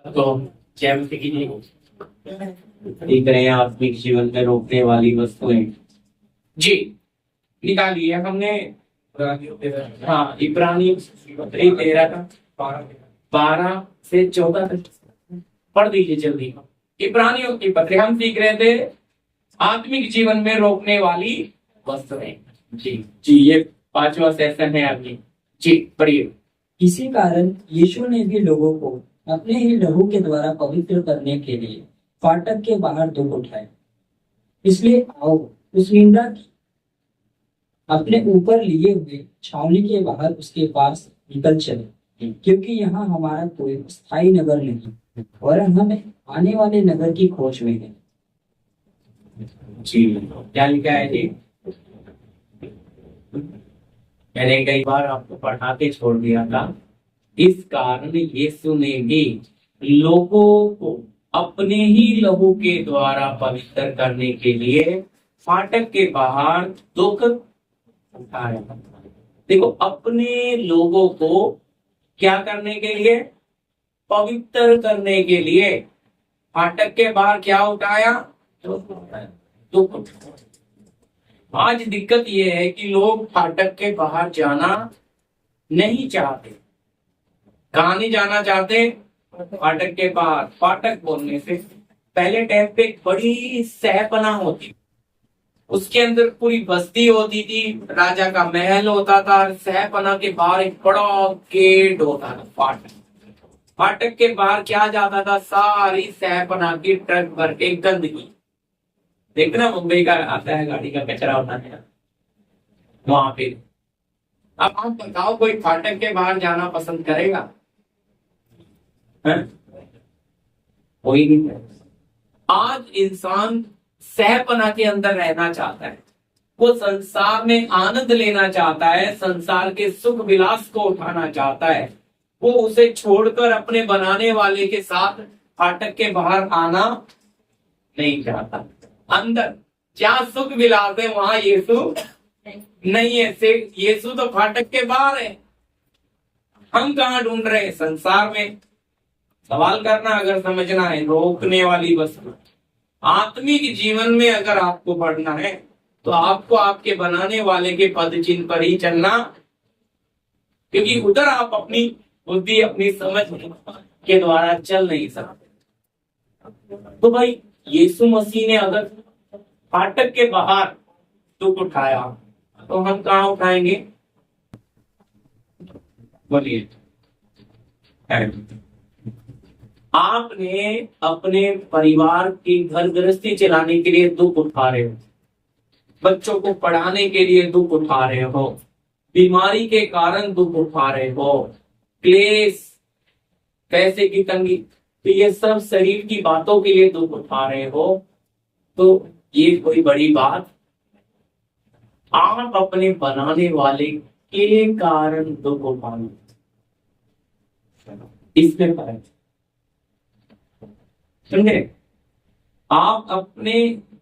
तो जैम से देख रहे हैं आत्मिक जीवन में रोकने वाली वस्तुएं जी निकाली है हमने। हाँ, इब्रानी 13 का 12 से 14 तक पढ़ दीजिए जल्दी। इब्रानियों की पत्र हम सीख रहे थे आत्मिक जीवन में रोकने वाली वस्तुएं। जी जी, ये 5वां सेशन है आपकी। जी पढ़िए। इसी कारण यीशु ने भी लोगों को अपने ही लहू के द्वारा पवित्र करने के लिए फाटक के बाहर दुख उठाए। इसलिए आओ उस निंदा की अपने ऊपर लिए हुए छावनी के बाहर उसके पास निकल चले, क्योंकि यहाँ हमारा कोई स्थायी नगर नहीं और हम आने वाले नगर की खोज में है। जी क्या लिखा है जी? मैंने कई बार आपको पढ़ा के छोड़ दिया था। इस कारण यीशु ने भी लोगों को अपने ही लहू के द्वारा पवित्र करने के लिए फाटक के बाहर दुख उठाया। देखो, अपने लोगों को क्या करने के लिए? पवित्र करने के लिए फाटक के बाहर क्या उठाया? दुख उठाया। आज दिक्कत यह है कि लोग फाटक के बाहर जाना नहीं चाहते। कहां नहीं जाना चाहते? फाटक के बाहर। फाटक बोलने से पहले टाइम पे एक बड़ी सहपना होती, उसके अंदर पूरी बस्ती होती थी, राजा का महल होता था, सहपना के बाहर एक बड़ा गेट होता था फाटक। फाटक के बाहर क्या जाता था? सारी सहपना की ट्रक भर के गंदगी। देखना मुंबई का आता है गाड़ी का कचरा उठाने वहां पे। अब आप बताओ, कोई फाटक के बाहर जाना पसंद करेगा? कोई नहीं। आज इंसान सहपना के अंदर रहना चाहता है, वो संसार में आनंद लेना चाहता है, संसार के सुख विलास को उठाना चाहता है। वो उसे छोड़कर अपने बनाने वाले के साथ फाटक के बाहर आना नहीं चाहता। अंदर जहां सुख विलास है वहां यीशु नहीं है। सिर्फ यीशु तो फाटक के बाहर है। हम कहाँ ढूंढ रहे हैं? संसार में। सवाल करना अगर समझना है, रोकने वाली वस्तु। आत्मिक जीवन में अगर आपको बढ़ना है तो आपको आपके बनाने वाले के पद चिन्ह पर ही चलना, क्योंकि उधर आप अपनी बुद्धि, अपनी समझ के द्वारा चल नहीं सकते। तो भाई, यीशु मसीह ने अगर फाटक के बाहर दुख उठाया तो हम कहाँ उठाएंगे? बोलिए। आपने अपने परिवार की घर गृहस्थी चलाने के लिए दुख उठा रहे हो, बच्चों को पढ़ाने के लिए दुख उठा रहे हो, बीमारी के कारण दुख उठा रहे हो, क्लेश, पैसे की तंगी, तो ये सब शरीर की बातों के लिए दुख उठा रहे हो, तो ये कोई बड़ी बात? आप अपने बनाने वाले के कारण दुख उठाना, इसमें फर्क। समझे? आप अपने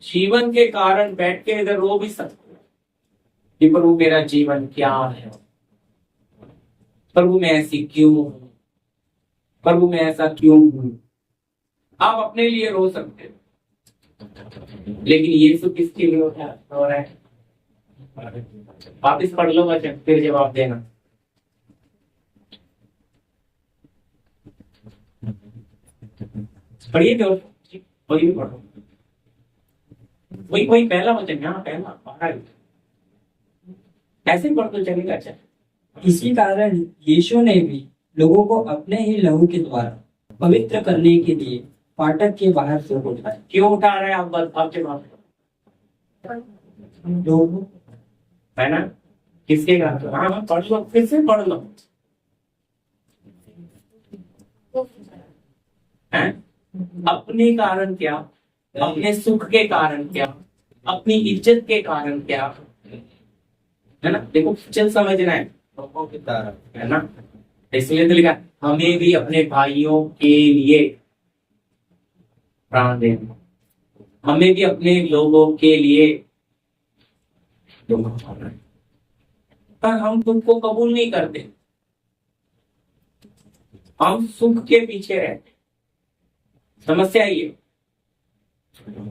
जीवन के कारण बैठ के इधर रो भी सकते हो कि प्रभु मेरा जीवन क्या है, प्रभु मैं ऐसी क्यों हूं, प्रभु मैं ऐसा क्यों हूं। आप अपने लिए रो सकते हो, लेकिन यीशु किसके लिए रो रहा है? वापिस पढ़ लो बच्चे, फिर जवाब देना। पढ़िए तो वही भी पढ़ो, वही पहला वचन, यहाँ पहला ऐसे पढ़ तो चलेगा। अच्छा, इसी कारण यीशु ने भी लोगों को अपने ही लहू के द्वारा पवित्र करने के लिए फाटक के बाहर दुख उठाए। क्यों उठा रहे हैं आप? आपके बात लोगों है ना, किसके कारण? हाँ, पढ़ लो, फिर से पढ़ लो। अपने कारण क्या? अपने सुख के कारण क्या? अपनी इज्जत के कारण क्या? है ना, देखो चल समझना है लोगों की तरफ, है ना। इसलिए तो लिखा हमें भी अपने भाइयों के लिए प्राण देना, हमें भी अपने लोगों के लिए। पर हम तुमको कबूल नहीं करते, हम सुख के पीछे रहते, समस्या ये,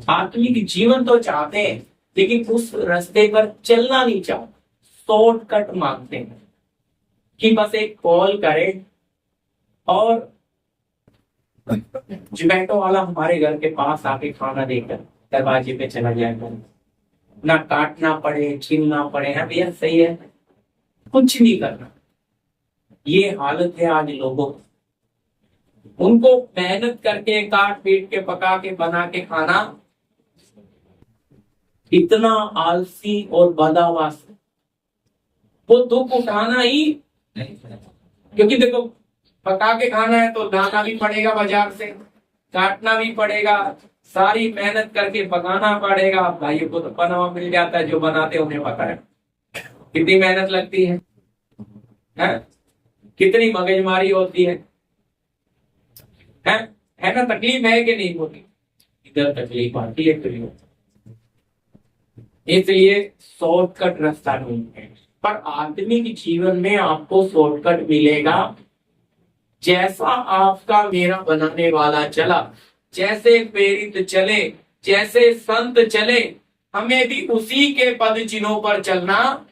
आत्मिक जीवन तो चाहते हैं लेकिन उस रास्ते पर चलना नहीं चाहते, शॉर्टकट मांगते हैं कि बस एक कॉल करे और जोमेटो वाला हमारे घर के पास आके खाना देकर दरवाजे पे चला जाएगा, ना काटना पड़े, छीलना पड़े। है भैया, सही है, कुछ नहीं करना। ये हालत है आज लोगों की। उनको मेहनत करके काट पीट के पका के बना के खाना इतना आलसी और बदहवास, वो दुख उठाना ही नहीं। क्योंकि देखो, पका के खाना है तो लाना भी पड़ेगा बाजार से, काटना भी पड़ेगा, सारी मेहनत करके पकाना पड़ेगा। भाइयों को तो पनावा मिल जाता है, जो बनाते हैं उन्हें पता है कितनी मेहनत लगती है, कितनी मगजमारी होती है, है ना? तकलीफ है कि नहीं होती? इधर तकलीफ आती है तो इसलिए शॉर्टकट रास्ता नहीं है। पर आत्मिक जीवन में आपको शॉर्टकट मिलेगा। जैसा आपका मेरा बनाने वाला चला, जैसे प्रेरित चले, जैसे संत चले, हमें भी उसी के पद चिन्हों पर चलना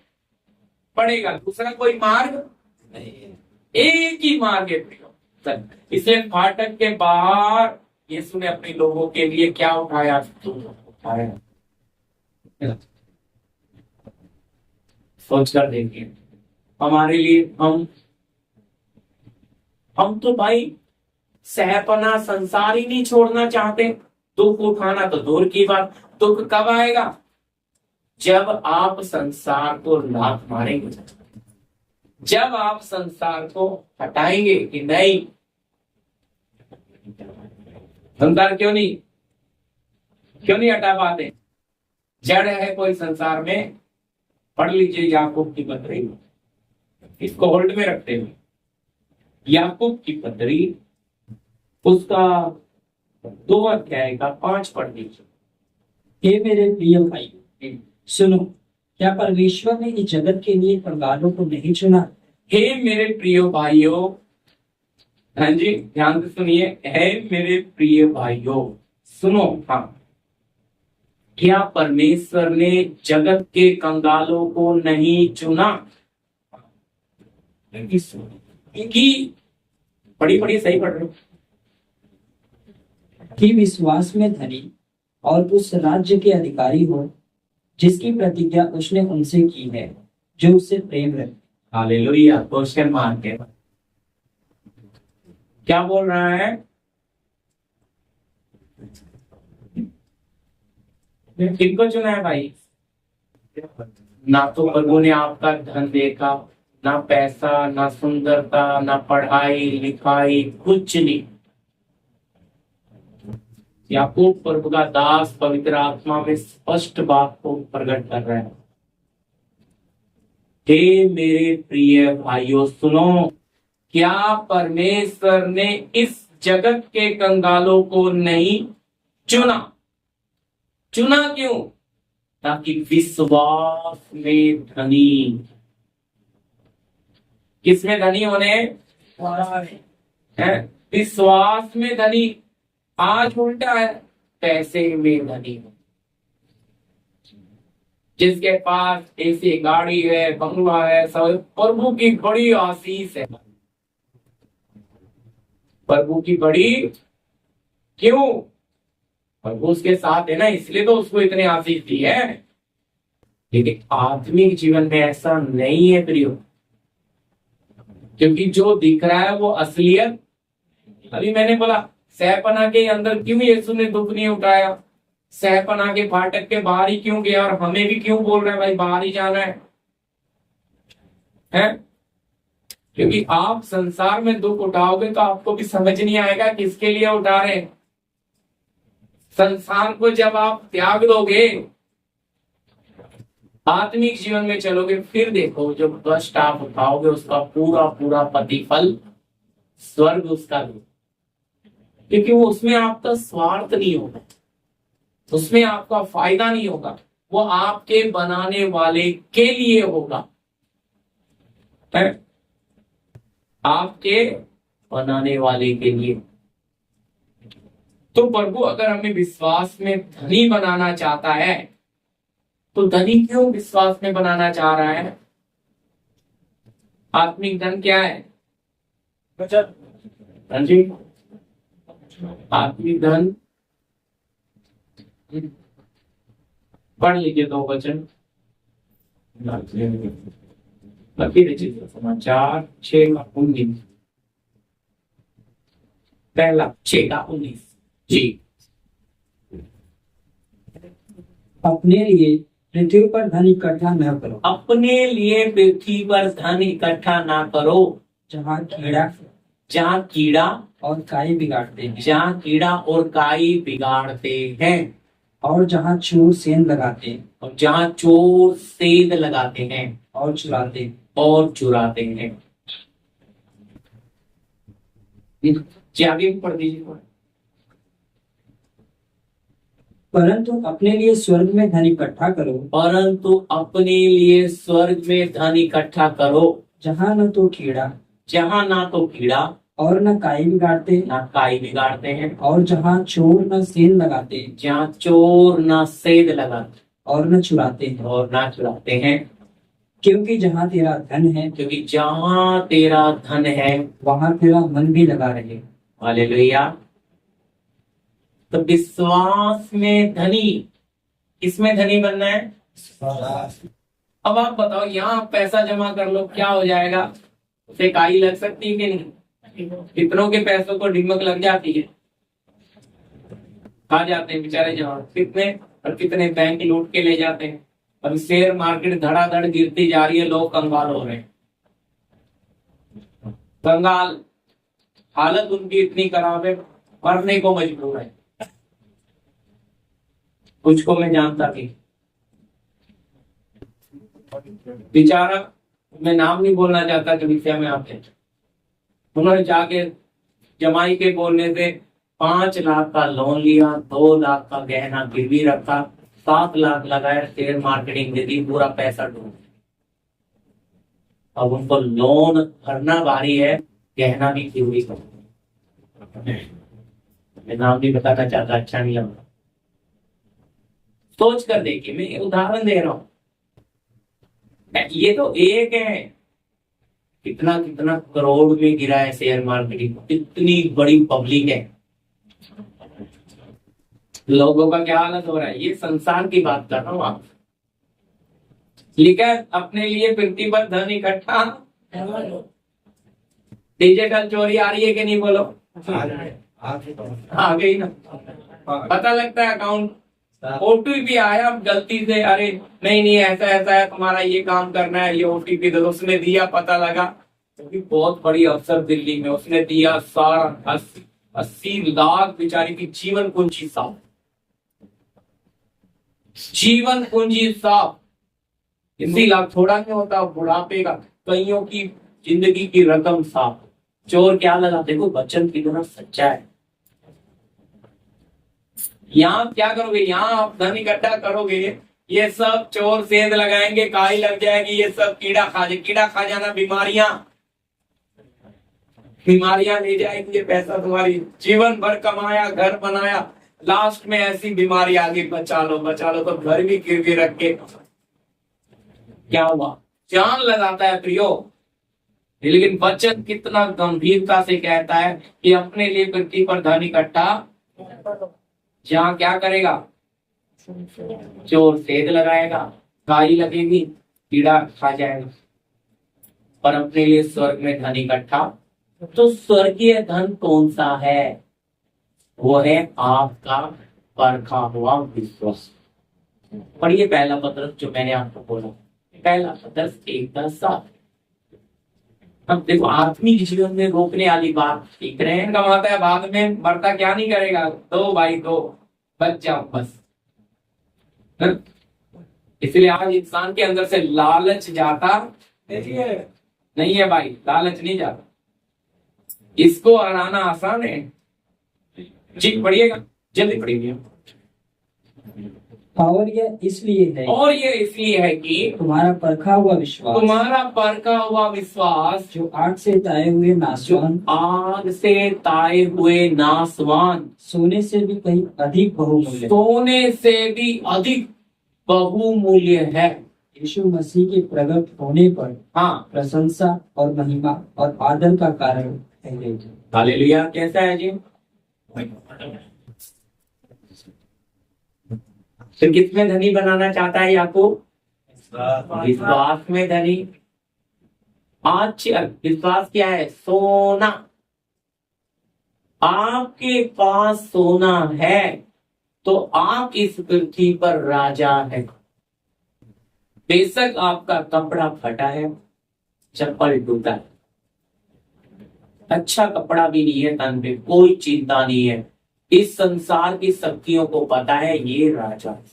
पड़ेगा। दूसरा कोई मार्ग नहीं है, एक ही मार्ग है। इसलिए फाटक के बाहर यीशु ने अपने लोगों के लिए क्या उठाया? सोच कर देखिए, हमारे लिए हम तो भाई सहपना संसार ही नहीं छोड़ना चाहते। दुख उठाना तो दूर की बात, दुख कब आएगा? जब आप संसार को लात मारेंगे, जब आप संसार को हटाएंगे कि नहीं, संसार क्यों नहीं हटा पाते? जड़ है कोई संसार में। पढ़ लीजिए याकूब की पत्री, इसको होल्ड में रखते हुए याकूब की पत्री उसका 2 अध्याय का 5 पढ़ लीजिए। हे मेरे प्रिय भाई, सुनो, क्या परमेश्वर ने इस जगत के लिए कंगालों को नहीं चुना? हे मेरे प्रिय भाइयों, हाँ जी, ध्यान से सुनिए। हे मेरे प्रिय भाइयों, सुनो। हाँ, क्या परमेश्वर ने जगत के कंगालों को नहीं चुना? कि बड़ी सही पढ़ रहे हो कि विश्वास में धनी और उस राज्य के अधिकारी हो जिसकी प्रतिज्ञा उसने उनसे की है जो उससे प्रेम रखते। हालेलुया, क्वेश्चन मार्क है। क्या बोल रहा है? किनको चुना है भाई? ना तो प्रभु ने आपका धन देखा, ना पैसा, ना सुंदरता, ना पढ़ाई लिखाई, कुछ नहीं। याकूब प्रभु का दास पवित्र आत्मा में स्पष्ट बात को प्रकट कर रहा है। हे मेरे प्रिय भाइयों, सुनो, क्या परमेश्वर ने इस जगत के कंगालों को नहीं चुना? चुना क्यों? ताकि विश्वास में धनी, किसमें धनी होने हैं? विश्वास में धनी। आज उल्टा है, पैसे में धनी हो। जिसके पास ऐसी गाड़ी है, बंगला है, सब प्रभु की बड़ी आशीष है। प्रभु की बड़ी, क्यों? प्रभु उसके साथ है ना, इसलिए तो उसको इतनी आशीष दी है। लेकिन आत्मिक जीवन में ऐसा नहीं है प्रियो, क्योंकि जो दिख रहा है वो असलियत। अभी मैंने बोला, सहपना के अंदर क्यों यीशु ने दुख नहीं उठाया? सहपना के फाटक के बाहर ही क्यों गया? और हमें भी क्यों बोल रहे हैं भाई बाहर ही जाना है? क्योंकि आप संसार में दुख उठाओगे तो आपको भी समझ नहीं आएगा किसके लिए उठा रहे हैं। संसार को जब आप त्याग दोगे, आत्मिक जीवन में चलोगे, फिर देखो जो कष्ट आप उठाओगे उसका पूरा पूरा प्रतिफल स्वर्ग उसका भी। क्योंकि वो उसमें आपका स्वार्थ नहीं होगा, उसमें आपका फायदा नहीं होगा, वो आपके बनाने वाले के लिए होगा। आपके बनाने वाले के लिए। तो प्रभु अगर हमें विश्वास में धनी बनाना चाहता है तो धनी क्यों विश्वास में बनाना चाह रहा है? आत्मिक धन क्या है? हाँ जी, आत्मिक धन पढ़ लीजिए 2 वचन। समाचार 6:19, पहला 6:19 जी। अपने लिए पृथ्वी पर धन इकट्ठा न करो, अपने लिए पृथ्वी पर धन इकट्ठा ना करो जहाँ कीड़ा जहाँ कीड़ा और काई बिगाड़ते हैं, जहाँ कीड़ा और काई बिगाड़ते हैं, और जहाँ चोर सेंध लगाते हैं और जहाँ चोर सेंध लगाते हैं और चुराते हैं। और चुराते हैं। जी आगे भी पढ़ दीजिए। परंतु अपने लिए स्वर्ग में धन इकट्ठा करो, परंतु अपने लिए स्वर्ग में धन इकट्ठा करो जहाँ न तो कीड़ा जहाँ ना तो कीड़ा और न काई बिगाड़ते ना काई बिगाड़ते हैं, और जहाँ चोर न सेंध लगाते जहाँ चोर ना सेंध लगाते और न चुराते हैं। और ना चुराते हैं। क्योंकि जहाँ तेरा धन है क्योंकि जहाँ तेरा धन है वहाँ तेरा मन भी लगा रहे। हालेलुया। तो विश्वास में धनी, किसमें धनी बनना है? अब आप बताओ, यहाँ पैसा जमा कर लो, क्या हो जाएगा? उसे काई लग सकती है कि नहीं? कितनों के पैसों को दिमक लग जाती है, खा जाते हैं बेचारे जमा। कितने और कितने बैंक लूट के ले जाते हैं। अभी शेयर मार्केट धड़ाधड़ गिरती जा रही है, लोग कंगाल हो रहे हैं। कंगाल, हालत उनकी इतनी खराब है, मरने को मजबूर है। कुछ को मैं जानता थी, बेचारा, मैं नाम नहीं बोलना चाहता कि विषय में आते, उन्होंने जाके जमाई के बोलने से 5 लाख का लोन लिया, 2 लाख का गहना गिरवी रखा, 7 लाख लगाया, शेयर मार्केटिंग दे दी, पूरा पैसा डूब। अब उनको लोन भरना भारी है, गहना भी गिरवी कर। मैं नाम नहीं बताना चाहता, अच्छा नहीं लगा। सोच कर देखिए, मैं उदाहरण दे रहा हूं। ये तो एक है, कितना कितना करोड़ में गिरा है शेयर मार्केटिंग, इतनी बड़ी पब्लिक है, लोगों का क्या हालत हो रहा है। ये संसार की बात कर रहा हूं। आप लिखा है अपने लिए पृथ्वी पर धन इकट्ठा। डिजिटल चोरी आ रही है कि नहीं? बोलो, आ गई ना। पता लगता है अकाउंट, ओटीपी आया गलती से, अरे नहीं नहीं ऐसा ऐसा है, तुम्हारा ये काम करना है, ये ओटीपी दो। उसने दिया, पता लगा क्योंकि बहुत बड़ी अफसर दिल्ली में, उसने दिया सारा 80 लाख बेचारी की जीवन पूंजी साफ। जीवन पूंजी साफ। 80 लाख थोड़ा नहीं होता, बुढ़ापे का कईयों की जिंदगी की रकम साफ। चोर क्या लगा, देखो बच्चन कितना सच्चा है। यहाँ क्या करोगे? यहाँ आप धन इकट्ठा करोगे, ये सब चोर सेंध लगाएंगे, काई लग जाएगी, ये सब कीड़ा खा जाना, बीमारियां ले जाएंगे। पैसा तुम्हारी जीवन भर कमाया, घर बनाया, लास्ट में ऐसी बीमारी आ गई, बचा लो तो घर भी गिरवी रख के क्या हुआ? जान लगाता है प्रियो। लेकिन वचन कितना गंभीरता से कहता है कि अपने लिए पृथ्वी पर धन इकट्ठा, जहाँ क्या करेगा? चोर सेंध लगाएगा, काई लगेगी, कीड़ा खा जाएगा। पर अपने लिए स्वर्ग में धन इकट्ठा। तो स्वर्गीय धन कौन सा है? वो है आपका परखा हुआ विश्वास। पढ़िए पहला पत्रस, जो मैंने आपको बोला, पहला पत्रस 1:7। अब देखो, आत्मिक जीवन में रोकने वाली बात सीख रहे हैं, कमाता है बाद में, मरता क्या नहीं करेगा, दो भाई दो, बच जाओ बस। इसलिए आज इंसान के अंदर से लालच जाता नहीं है भाई, लालच नहीं जाता। इसको हराना आसान है। जी पढ़िएगा, जल्दी पढ़िए। और यह इसलिए है और ये इसलिए है कि तुम्हारा परखा हुआ विश्वास, तुम्हारा परखा हुआ विश्वास, जो आग से ताए हुए जो नाशवान आग से ताए हुए नासवान सोने से भी कहीं अधिक बहुमूल्य है। सोने से भी अधिक बहुमूल्य है। यीशु मसीह के प्रकट होने पर हाँ, प्रशंसा और महिमा और आदर का कारण ठहरे। हालेलुया। कैसा है जी? तो किसमें धनी बनाना चाहता है याकूब? विश्वास में धनी। आज विश्वास क्या है? सोना। आपके पास सोना है तो आप इस पृथ्वी पर राजा है। बेशक आपका कपड़ा फटा है, चप्पल टूटा है, अच्छा कपड़ा भी नहीं है तन पे, कोई चिंता नहीं है। इस संसार की शक्तियों को पता है ये राजा है,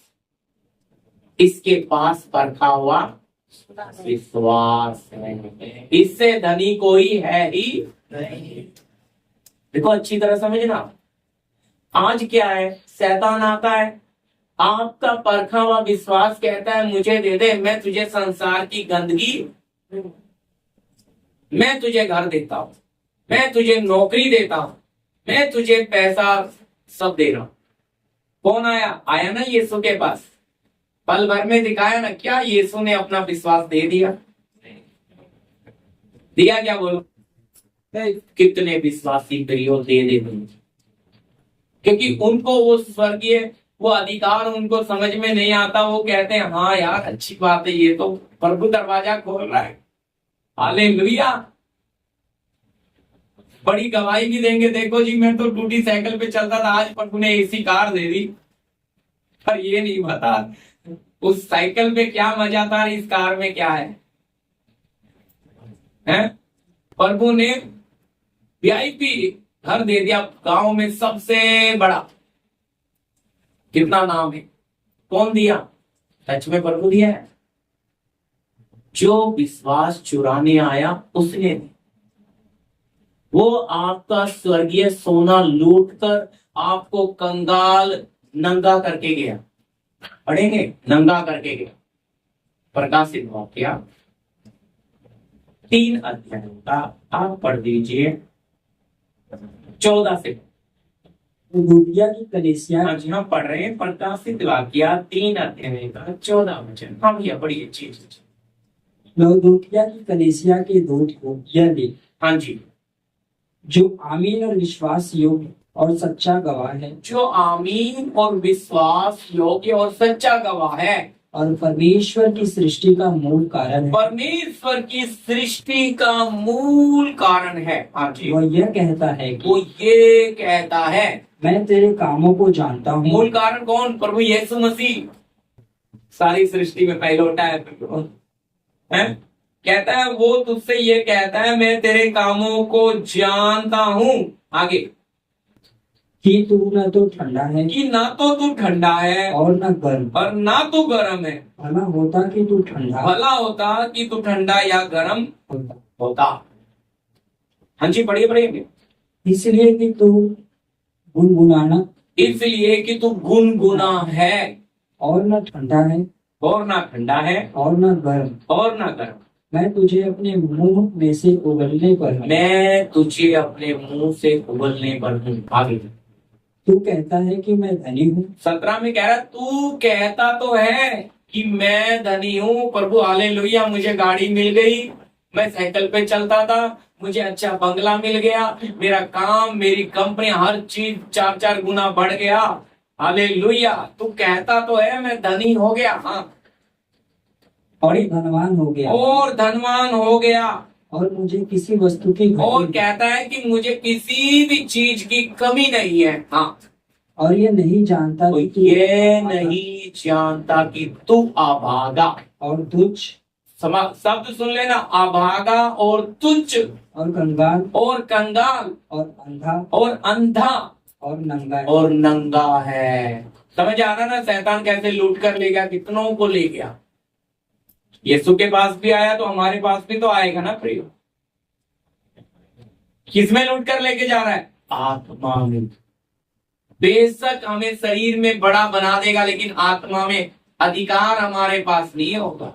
इसके पास परखा हुआ विश्वास है, इससे धनी कोई है ही नहीं। देखो अच्छी तरह समझना। आज क्या है? शैतान आता है, आपका परखा हुआ विश्वास कहता है मुझे दे दे, मैं तुझे संसार की गंदगी, मैं तुझे घर देता हूं, मैं तुझे नौकरी देता हूं, मैं तुझे पैसा सब दे रहा हूं। कौन आया? आया ना यीशु के पास, पल भर में दिखाया ना। क्या यीशु ने अपना विश्वास दे दिया? दिया क्या? बोलो। कितने विश्वासी प्रियो दे देते, क्योंकि उनको वो स्वर्गीय वो अधिकार उनको समझ में नहीं आता। वो कहते हैं हाँ यार अच्छी बात है, ये तो प्रभु दरवाजा खोल रहा है, हालेलुया। बड़ी गवाही भी देंगे, देखो जी मैं तो टूटी साइकिल पे चलता था, आज प्रभु ने एसी कार दे दी। पर ये नहीं पता उस साइकिल पे क्या मजा था, इस कार में क्या है, हैं? प्रभु ने वीआईपी घर दे दिया, गांव में सबसे बड़ा। कितना नाम है? कौन दिया? सच में प्रभु दिया है। जो विश्वास चुराने आया उसने, वो आपका स्वर्गीय सोना लूटकर आपको कंगाल नंगा करके गया। पढ़ेंगे, नंगा करके गया। प्रकाशित वाक्या 3 अध्याय का आप पढ़ दीजिए 14 से। लुदिया की कलीसिया, आज हम पढ़ रहे हैं प्रकाशित वाक्या 3 अध्याय का 14 वचन। हम ये बड़ी अच्छी चीज। लौदोकिया की कलीसिया के दूत को यह लिख, हाँ जी, जो आमीन और विश्वास योग्य और सच्चा गवाह है, जो आमीन और विश्वास योग्य और सच्चा गवाह है, और परमेश्वर की सृष्टि का मूल कारण है। परमेश्वर की सृष्टि का मूल कारण है। हाँ जी, वह यह कहता है कि वो ये कहता है, मैं तेरे कामों को जानता हूँ। मूल कारण कौन? प्रभु यीशु मसीह। सारी सृष्टि में पहलौठा है। कहता है वो तुझसे ये कहता है मैं तेरे कामों को जानता हूँ। आगे, कि तू न तो ठंडा है कि ना तो तू ठंडा है और न गर्म, और ना तू गर्म है। भला होता कि तू ठंडा भला होता कि तू ठंडा या गर्म होता। होता। हाँ जी, पढ़िए पढ़िए। इसलिए कि तू गुनगुनाना, इसलिए कि तू गुनगुना है, और न ठंडा है और ना ठंडा है और न गर्म, और ना गर्म। मैं तुझे अपने मुंह में से उगलने पर हूँ। मैं तुझे अपने मुंह से उगलने पर हूँ। आगे, तू कहता है कि मैं धनी हूँ। 17 में कह रहा तू कहता तो है कि मैं धनी हूँ प्रभु, हालेलुया, मुझे गाड़ी मिल गई, मैं साइकिल पे चलता था, मुझे अच्छा बंगला मिल गया, मेरा काम मेरी कंपनी हर चीज 4-4 गुना बढ़ गया, हालेलुया। तू कहता तो है मैं धनी हो गया, हाँ, और धनवान हो गया, और धनवान हो गया, और मुझे किसी वस्तु की घटी और नहीं। कहता है कि मुझे किसी भी चीज की कमी नहीं है। हाँ, और ये नहीं जानता तो कि तू ये नहीं जानता कि तू अभागा और तुच्छ शब्द सुन लेना, अभागा और तुच्छ और कंगाल और कंगाल और अंधा और अंधा और नंगा है। और नंगा है। समझ आ रहा ना शैतान कैसे लूट कर ले गया, कितनों को ले गया। यीशु के पास भी आया तो हमारे पास भी तो आएगा ना प्रिय। किसमें लूट कर लेके जा रहा है? आत्मा में। बेशक हमें शरीर में बड़ा बना देगा, लेकिन आत्मा में अधिकार हमारे पास नहीं होगा,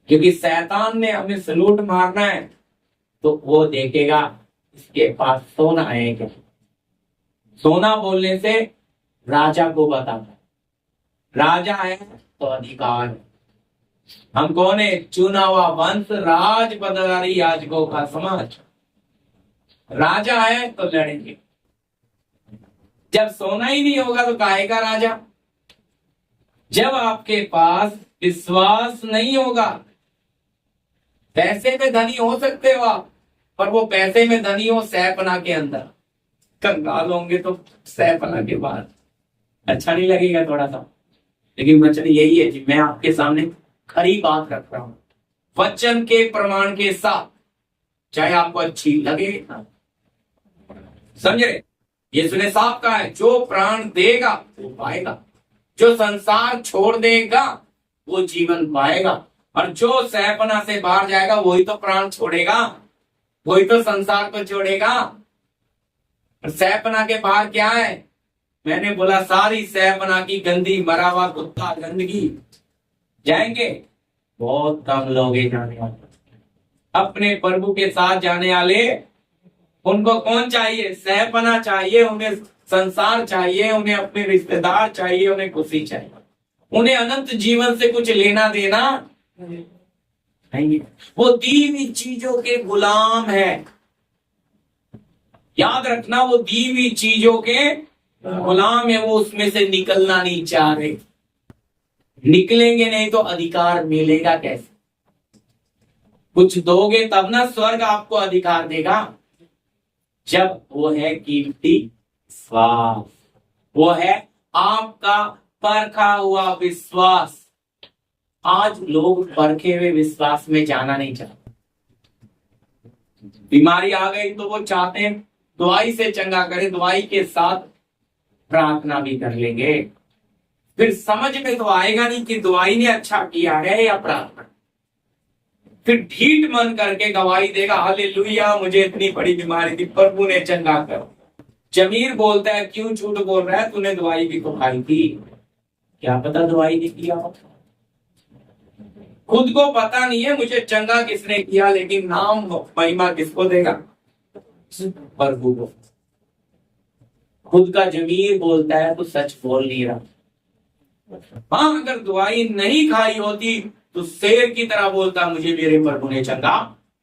क्योंकि शैतान ने हमें सलूट मारना है तो वो देखेगा इसके पास सोना है क्या। सोना बोलने से राजा को बताता है, राजा है तो अधिकार है। हम कौन है? चुना हुआ वंश, राज पदारी याजकों का समाज। राजा है तो लड़ेंगे। जब सोना ही नहीं होगा तो काहे का राजा? जब आपके पास विश्वास नहीं होगा, पैसे में धनी हो सकते हो आप, पर वो पैसे में धनी हो सैपना के अंदर, कंगाल होंगे तो सैपना के बाहर। अच्छा नहीं लगेगा थोड़ा सा, लेकिन वचन यही है जी, मैं आपके सामने खरी बात रख रहा हूं वचन के प्रमाण के साथ, चाहे आपको अच्छी लगे ना। समझे? यीशु ने साफ कहा है, जो प्राण देगा वो पाएगा, जो संसार छोड़ देगा वो जीवन पाएगा, और जो सैपना से बाहर जाएगा वही तो प्राण छोड़ेगा, वही तो संसार को छोड़ेगा। सैपना के बाहर क्या है? मैंने बोला सारी सैपना की गंदी, मरा हुआ कुत्ता, गंदगी जाएंगे। बहुत कम लोग जाने वाले, अपने प्रभु के साथ जाने वाले। उनको कौन चाहिए? सैपना चाहिए, उन्हें संसार चाहिए, उन्हें अपने रिश्तेदार चाहिए, उन्हें खुशी चाहिए, उन्हें अनंत जीवन से कुछ लेना देना नहीं। वो दी हुई चीजों के गुलाम है। याद रखना, वो दी हुई चीजों के गुलाम है, वो उसमें से निकलना नहीं चाह रहे। निकलेंगे नहीं तो अधिकार मिलेगा कैसे? कुछ दोगे तब ना स्वर्ग आपको अधिकार देगा। जब वो है कीमती विश्वास, वो है आपका परखा हुआ विश्वास। आज लोग परखे हुए विश्वास में जाना नहीं चाहते। बीमारी आ गई तो वो चाहते हैं दवाई से चंगा करें, दवाई के साथ प्रार्थना भी कर लेंगे। फिर समझ में तो आएगा नहीं कि दवाई ने अच्छा किया है या प्रार्थना। फिर ढीठ मन करके गवाही देगा, हालेलुया, मुझे इतनी बड़ी बीमारी थी, प्रभु ने चंगा कर। जमीर बोलता है, क्यों झूठ बोल रहा है, तूने दवाई भी तो खाई थी, क्या पता दवाई ने किया हो। खुद को पता नहीं है मुझे चंगा किसने किया, लेकिन नाम महिमा किसको देगा? प्रभु को। खुद का जमीर बोलता है तो सच बोल नहीं रहा। हाँ, अगर दवाई नहीं खाई होती तो शेर की तरह बोलता, मुझे मेरे प्रभु ने चंगा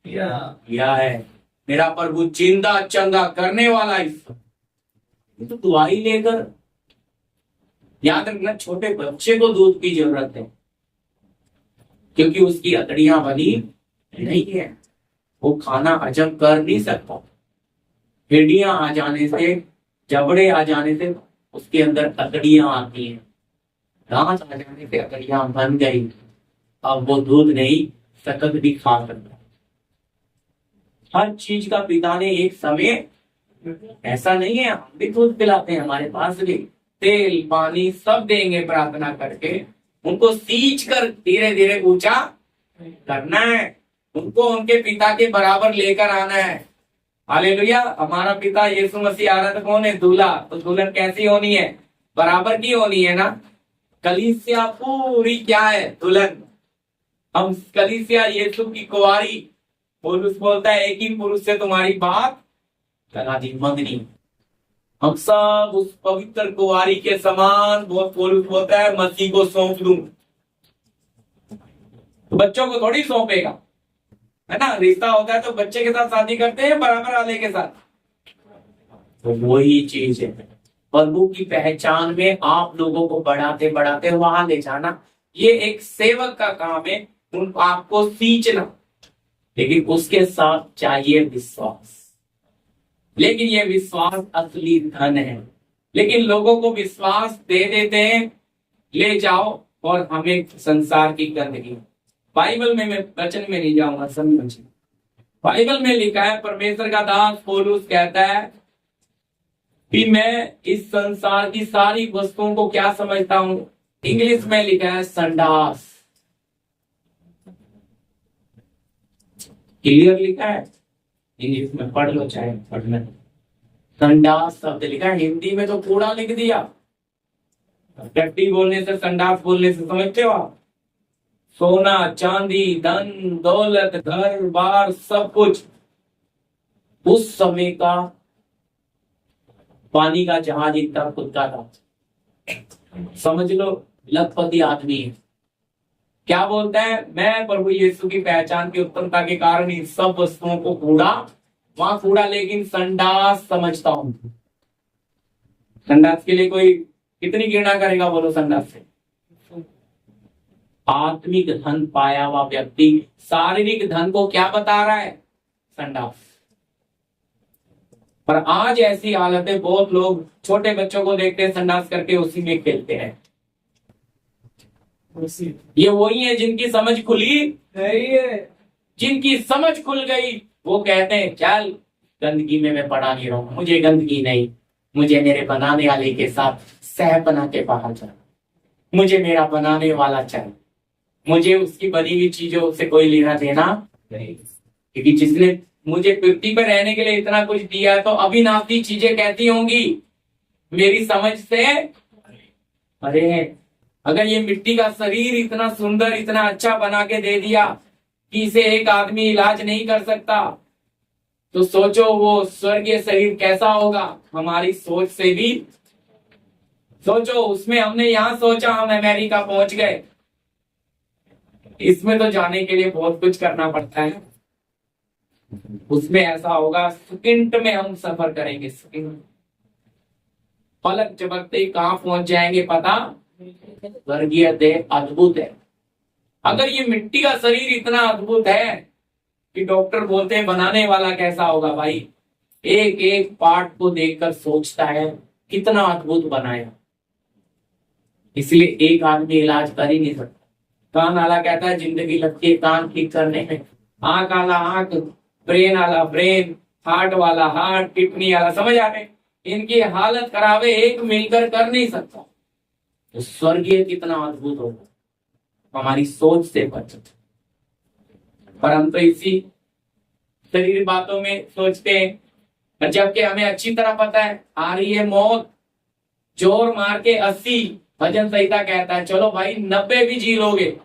किया है, मेरा प्रभु जिंदा चंगा करने वाला। ये तो दवाई लेकर, याद रखना, छोटे बच्चे को दूध की जरूरत है, क्योंकि उसकी अतड़ियां बनी नहीं है, वो खाना हजम कर नहीं सकता। हड्डियां आ जाने से, जबड़े आ जाने से उसके अंदर अतड़ियां आती हैं, दांत आ जाने से अतड़ियां बन गई, अब वो दूध नहीं सकत भी खा सकता। हर चीज का पिता ने एक समय, ऐसा नहीं है, हम भी दूध पिलाते हैं, हमारे पास भी तेल पानी सब देंगे प्रार्थना करके। उनको सींच कर धीरे धीरे ऊंचा करना है, उनको उनके पिता के बराबर लेकर आना है। हालेलुया। हमारा पिता यीशु मसीह आ रहा था, कौन है? दूल्हा। तो दुल्हन कैसी होनी है? बराबर की होनी है ना। कलीसिया पूरी क्या है? दुल्हन। हम कलीसिया यीशु की कुंवारी। पौलुस बोलता है, एक ही पुरुष से तुम्हारी बात करा दी, मंगनी। हम सब उस पवित्र कुंवारी के समान, बहुत पौलुस बोलता है, मसीह को सौंप दूं। तो बच्चों को थोड़ी सौंपेगा, है ना। रिश्ता होता है तो बच्चे के साथ शादी करते हैं, बराबर वाले के साथ। तो वही चीज है, प्रभु की पहचान में आप लोगों को बढ़ाते बढ़ाते वहां ले जाना। ये एक सेवक का काम है, उनको आपको सींचना, लेकिन उसके साथ चाहिए विश्वास। लेकिन ये विश्वास असली धन है। लेकिन लोगों को विश्वास दे देते हैं, ले जाओ, और हमें संसार की गंदगी। बाइबल में, मैं वचन में नहीं जाऊंगा, समझिए। बाइबल में लिखा है, परमेश्वर का दास पौलुस कहता है कि मैं इस संसार की सारी वस्तुओं को क्या समझता हूं। इंग्लिश में लिखा है संडास, क्लियर लिखा है, इंग्लिश में पढ़ लो, चाहे पढ़ना। संडास शब्द लिखा है, हिंदी में तो कूड़ा लिख दिया। टट्टी बोलने से, संडास बोलने से समझते हो आप? सोना चांदी धन दौलत घर बार सब कुछ उस समय का पानी का जहाज इतना खुदका था, समझ लो लखपति आदमी है। क्या बोलता है? मैं प्रभु यीशु की पहचान की उत्तमता के कारण इन सब वस्तुओं को कूड़ा, वहां कूड़ा लेकिन संडास समझता हूं। संडास के लिए कोई कितनी घृणा करेगा बोलो संडास से? आत्मिक धन पाया हुआ व्यक्ति शारीरिक धन को क्या बता रहा है? संडास। पर आज ऐसी हालत है, बहुत लोग छोटे बच्चों को देखते हैं संडास करके उसी में खेलते हैं। ये वही है जिनकी समझ खुली नहीं है। जिनकी समझ खुल गई वो कहते हैं चल गंदगी में मैं पड़ा नहीं रहूं, मुझे गंदगी नहीं, मुझे मेरे बनाने वाले के साथ सह बना के बाहर जाना, मुझे मेरा बनाने वाला चाहिए, मुझे उसकी बनी हुई चीजों से कोई लेना देना नहीं। क्योंकि जिसने मुझे पृथ्वी पर रहने के लिए इतना कुछ दिया है तो अविनाशी चीजें कहती होंगी मेरी समझ से। अरे अगर ये मिट्टी का शरीर इतना सुंदर इतना अच्छा बना के दे दिया कि इसे एक आदमी इलाज नहीं कर सकता, तो सोचो वो स्वर्गीय शरीर कैसा होगा। हमारी सोच से भी सोचो, उसमें हमने यहाँ सोचा हम अमेरिका पहुंच गए, इसमें तो जाने के लिए बहुत कुछ करना पड़ता है। उसमें ऐसा होगा सेकंड में हम सफर करेंगे, सेकंड पलक झपकते ही कहां पहुंच जाएंगे पता? स्वर्गीय देह अद्भुत है। अगर ये मिट्टी का शरीर इतना अद्भुत है कि डॉक्टर बोलते हैं बनाने वाला कैसा होगा भाई, एक एक पार्ट को देखकर सोचता है कितना अद्भुत बनाया। इसलिए एक आदमी इलाज कर ही नहीं सकता। कान वाला कहता है जिंदगी लगती है कान ठीक करने में, आंख वाला आंख, ब्रेन वाला ब्रेन, हार्ट वाला हार्ट, किडनी वाला, समझ आ रहे? इनकी हालत खराब है, एक मिलकर कर नहीं सकता। तो स्वर्गीय कितना अद्भुत होगा, हमारी सोच से बचत। पर हम तो इसी शरीर बातों में सोचते हैं, जबकि हमें अच्छी तरह पता है आ रही है मौत, जोर मार के 80, भजन संहिता कहता है चलो भाई 90 भी जी लोगे,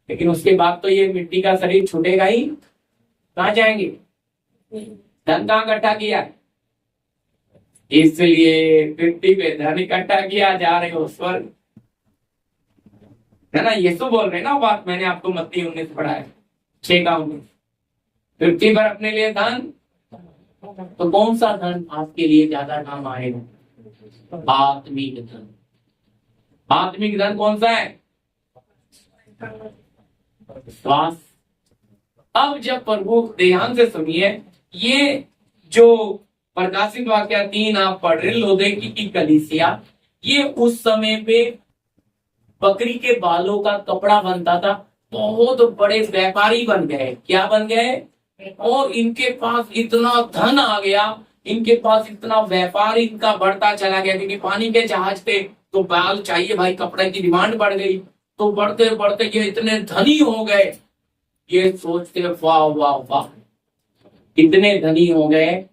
लेकिन उसके बाद तो ये मिट्टी का शरीर छूटेगा ही। कहां जाएंगे? धन कहां इकट्ठा किया? इसलिए पृथ्वी पे धन इकट्ठा किया, जा रहे हो स्वर्ग, है ना? यीशु बोल रहे ना बात, मैंने आपको मत्ती 19 पढ़ा है 6 का 19। पृथ्वी पर अपने लिए धन, तो कौन सा धन आपके लिए ज्यादा काम आएगा? आत्मिक धन। आत्मिक धन कौन सा है? विश्वास। अब जब प्रभु ध्यान से सुनिए, ये जो प्रकाशित वाक्य 3 आप पढ़ रहे, लौदीकिया की कलीसिया, ये उस समय पे बकरी के बालों का कपड़ा बनता था, बहुत बड़े व्यापारी बन गए। क्या बन गए? और इनके पास इतना धन आ गया, इनके पास इतना व्यापार इनका बढ़ता चला गया, क्योंकि पानी के जहाज थे तो बाल चाहिए भाई, कपड़े की डिमांड बढ़ गई, तो बढ़ते बढ़ते ये इतने धनी हो गए। ये सोचते वाह वाह वाह, इतने धनी हो गए,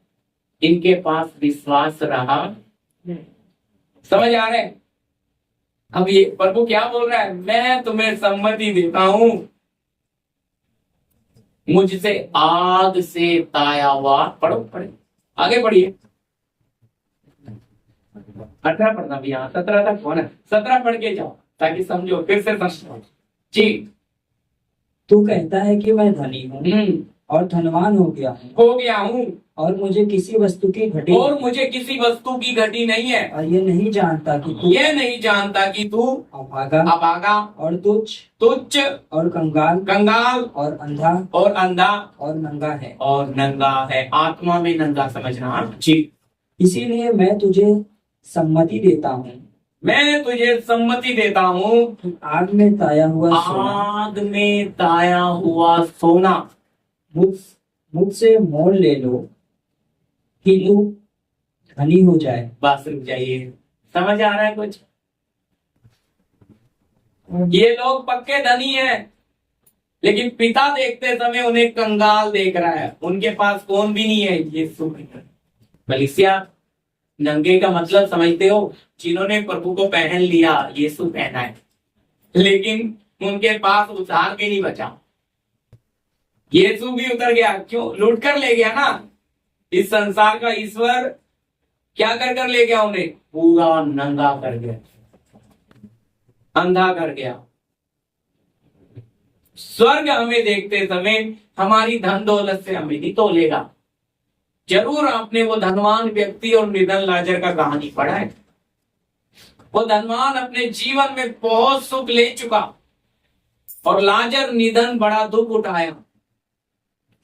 इनके पास विश्वास रहा। समझ आ रहे? अब ये प्रभु क्या बोल रहा है? मैं तुम्हें सम्मति देता हूं, मुझसे आग से ताया हुआ, पढ़ो पढ़े आगे बढ़िए, 18 पढ़ना भी, यहाँ 17 तक कौन है? 17 पढ़ के जाओ ताकि समझो, फिर से समझो जी। तू कहता है कि मैं धनी हूँ और धनवान हो गया हूँ और मुझे किसी वस्तु की घटी नहीं है, और ये नहीं जानता कि तू अभागा और तुच्छ और कंगाल और अंधा और नंगा है। आत्मा में नंगा समझना जी। इसीलिए मैं तुझे सम्मति देता हूँ आग में ताया हुआ सोना मुझसे मोल ले लो कि तू धनी हो जाए। बस रुक जाइए, समझ आ रहा है कुछ? ये लोग पक्के धनी हैं, लेकिन पिता देखते समय उन्हें कंगाल देख रहा है, उनके पास कौन भी नहीं है, यीशु। कलीसिया, नंगे का मतलब समझते हो? जिन्होंने प्रभु को पहन लिया, यीशु पहना है, लेकिन उनके पास उधार भी नहीं बचा। यीशु भी उतर गया, क्यों? लूट कर ले गया ना। इस संसार का ईश्वर क्या कर कर ले गया? उन्हें पूरा नंगा कर गया, अंधा कर गया। स्वर्ग हमें देखते समय हमारी धन दौलत से हमें नहीं तोलेगा। जरूर आपने वो धनवान व्यक्ति और निधन लाजर का कहानी पढ़ा है। वो धनवान अपने जीवन में बहुत सुख ले चुका, और लाजर निधन बड़ा दुख उठाया।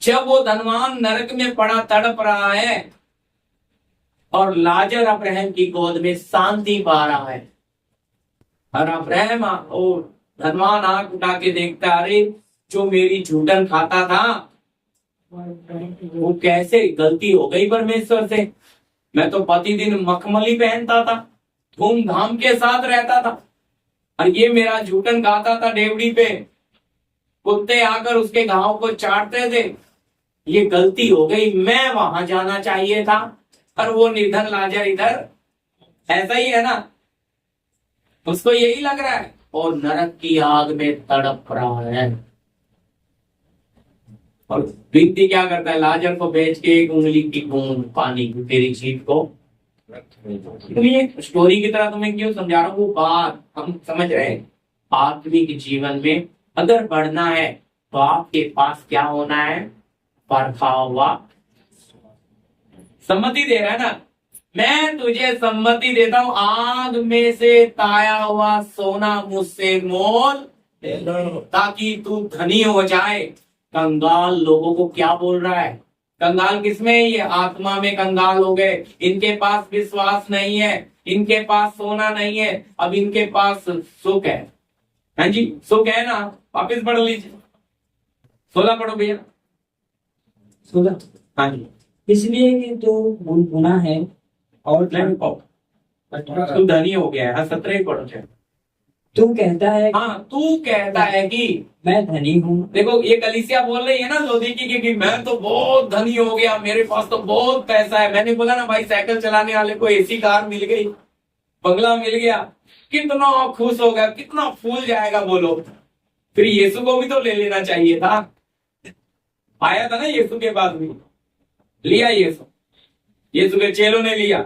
जब वो धनवान नरक में पड़ा तड़प रहा है, और लाजर अब्राहम की गोद में शांति पा रहा है, और अब्राहम और धनवान आंख उठा के देखता, अरे जो मेरी झूठन खाता था वो कैसे गलती हो गई परमेश्वर से। मैं तो प्रतिदिन मखमली पहनता था, धूमधाम के साथ रहता था, और ये मेरा झूठन खाता था डेवड़ी पे, कुत्ते आकर उसके घाव को चाटते थे। ये गलती हो गई, मैं वहां जाना चाहिए था, और वो निर्धन लाजर इधर। ऐसा ही है ना, उसको यही लग रहा है, और नरक की आग में तड़प रहा है। और व्यक्ति क्या करता है? लाजर को बेच के एक उंगली की बूंद पानी की तेरी जीभ को। तो ये स्टोरी की तरह तुम्हें क्यों समझा रहा हूँ? वो बात हम समझ रहे हैं। आत्मिक जीवन में अगर बढ़ना है तो आपके पास क्या होना है? परखा हुआ। सम्मति दे रहा है ना, मैं तुझे सम्मति देता हूं, आग में से ताया हुआ सोना मुझसे मोल, ताकि तू धनी हो जाए। कंगाल लोगों को क्या बोल रहा है? कंगाल किसमें? ये आत्मा में कंगाल हो गए। इनके पास विश्वास नहीं है, इनके पास सोना नहीं है, अब इनके पास सुख है। हाँ जी, सुख है ना? वापिस पढ़ लीजिए, 16 पढ़ो भैया। 16। हाँ जी, इसलिए कि तू गुनाह है और तू धनी हो गया है। 17 ही पढ़ो। तू कहता है, हाँ, तू कहता है कि मैं धनी हूँ। देखो, ये कलीसिया बोल रही है ना लौदीकी की, मैं तो बहुत धनी हो गया, मेरे पास तो बहुत पैसा है। मैंने बोला ना भाई, साइकिल चलाने वाले को एसी कार मिल गई, बंगला मिल गया, कितना खुश होगा, कितना फूल जाएगा बोलो। फिर यीशु को भी तो ले लेना चाहिए था। आया था ना यीशु के पास भी, लिया यीशु, यीशु के चेलों ने लिया।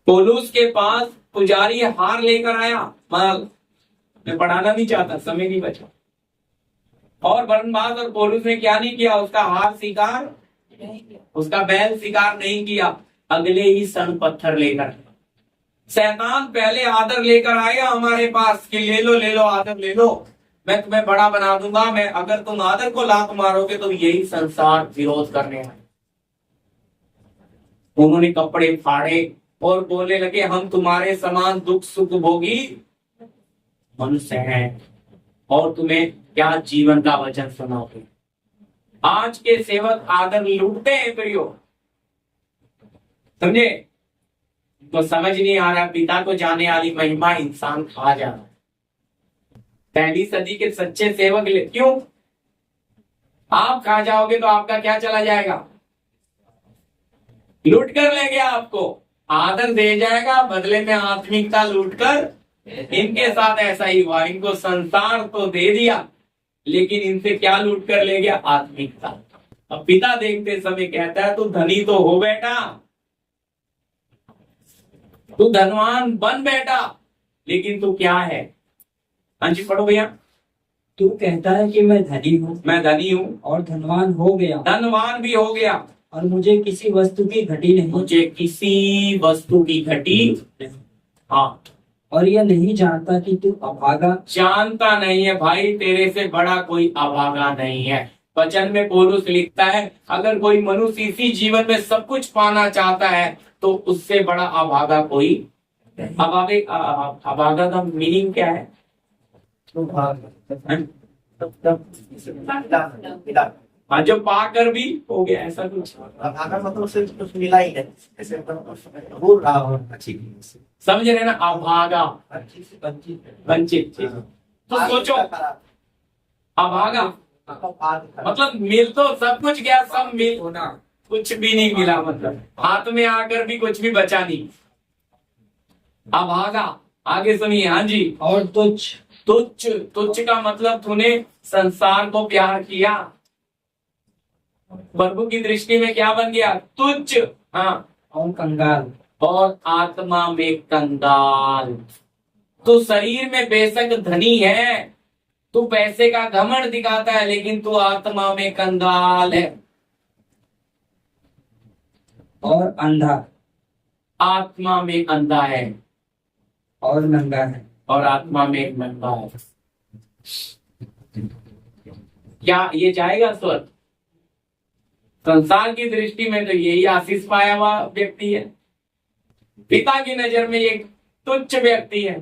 पौलुस के पास पुजारी हार लेकर आया। मैं पढ़ाना नहीं चाहता, समय नहीं बचा। और बरनबास और पौलुस ने क्या नहीं किया? उसका हार स्वीकार, उसका बैल स्वीकार नहीं किया। अगले ही क्षण पत्थर लेकर, शैतान पहले आदर लेकर आया हमारे पास कि ले लो आदर ले लो, मैं तुम्हें बड़ा बना दूंगा। मैं अगर तुम आदर को लात मारोगे तो यही संसार विरोध करने आए। उन्होंने कपड़े फाड़े और बोलने लगे, हम तुम्हारे समान दुख सुख भोगी मनुष्य हैं, और तुम्हें क्या जीवन का वचन सुनाओगे। आज के सेवक आदर लूटते हैं प्रियो, समझे? तो समझ नहीं आ रहा, पिता को जाने वाली महिमा इंसान खा जा रहा है। पहली सदी के सच्चे सेवक क्यों? आप खा जाओगे तो आपका क्या चला जाएगा? लूट कर ले गया आपको, आदर दे जाएगा, बदले में आत्मिकता लूटकर। इनके साथ ऐसा ही हुआ, इनको संसार तो दे दिया, लेकिन इनसे क्या लूट कर ले गया? आत्मिकता। अब पिता देखते समय कहता है, तू धनी तो हो बेटा, तू धनवान बन बेटा, लेकिन तू क्या है? हाँ जी, पढ़ो भैया। तू कहता है कि मैं धनी हूँ, मैं धनी हूँ और धनवान हो गया, धनवान भी हो गया, और मुझे किसी वस्तु की घटी नहीं, मुझे किसी वस्तु की घटी। हाँ, और यह नहीं जानता कि तू अभागा। जानता नहीं है भाई, तेरे से बड़ा कोई अभागा नहीं है। वचन में पौलुस लिखता है, अगर कोई मनुष्य इसी जीवन में सब कुछ पाना चाहता है तो उससे बड़ा अभागा कोई। अभागा का मीनिंग क्या है? हाँ, जो पाकर भी हो गया, ऐसा कुछ। मतलब उसे कुछ मिला ही नहीं, ऐसे भूल रहा हो अच्छी समझ रहे ना? अभागा, वंचित। तो सोचो, अभागा मतलब मिल तो सब कुछ गया, सब मिल होना, कुछ भी नहीं मिला, मतलब हाथ में आकर भी कुछ भी बचा नहीं। अब आगे सुनिए। हाँ जी। और तुच्छ, तुच्छ, तुच्छ का मतलब तूने संसार को प्यार किया, प्रभु की दृष्टि में क्या बन गया? तुच्छ। हाँ। और कंगाल, और आत्मा में कंगाल। तू शरीर में बेशक धनी है, तू पैसे का घमंड दिखाता है, लेकिन तू आत्मा में कंगाल है। और अंधा, आत्मा में अंधा है, और नंगा है। और आत्मा में नंगा है। क्या ये जाएगा स्वर्ग? संसार की दृष्टि में तो यही आशीष पाया हुआ व्यक्ति है, पिता की नजर में ये तुच्छ व्यक्ति है।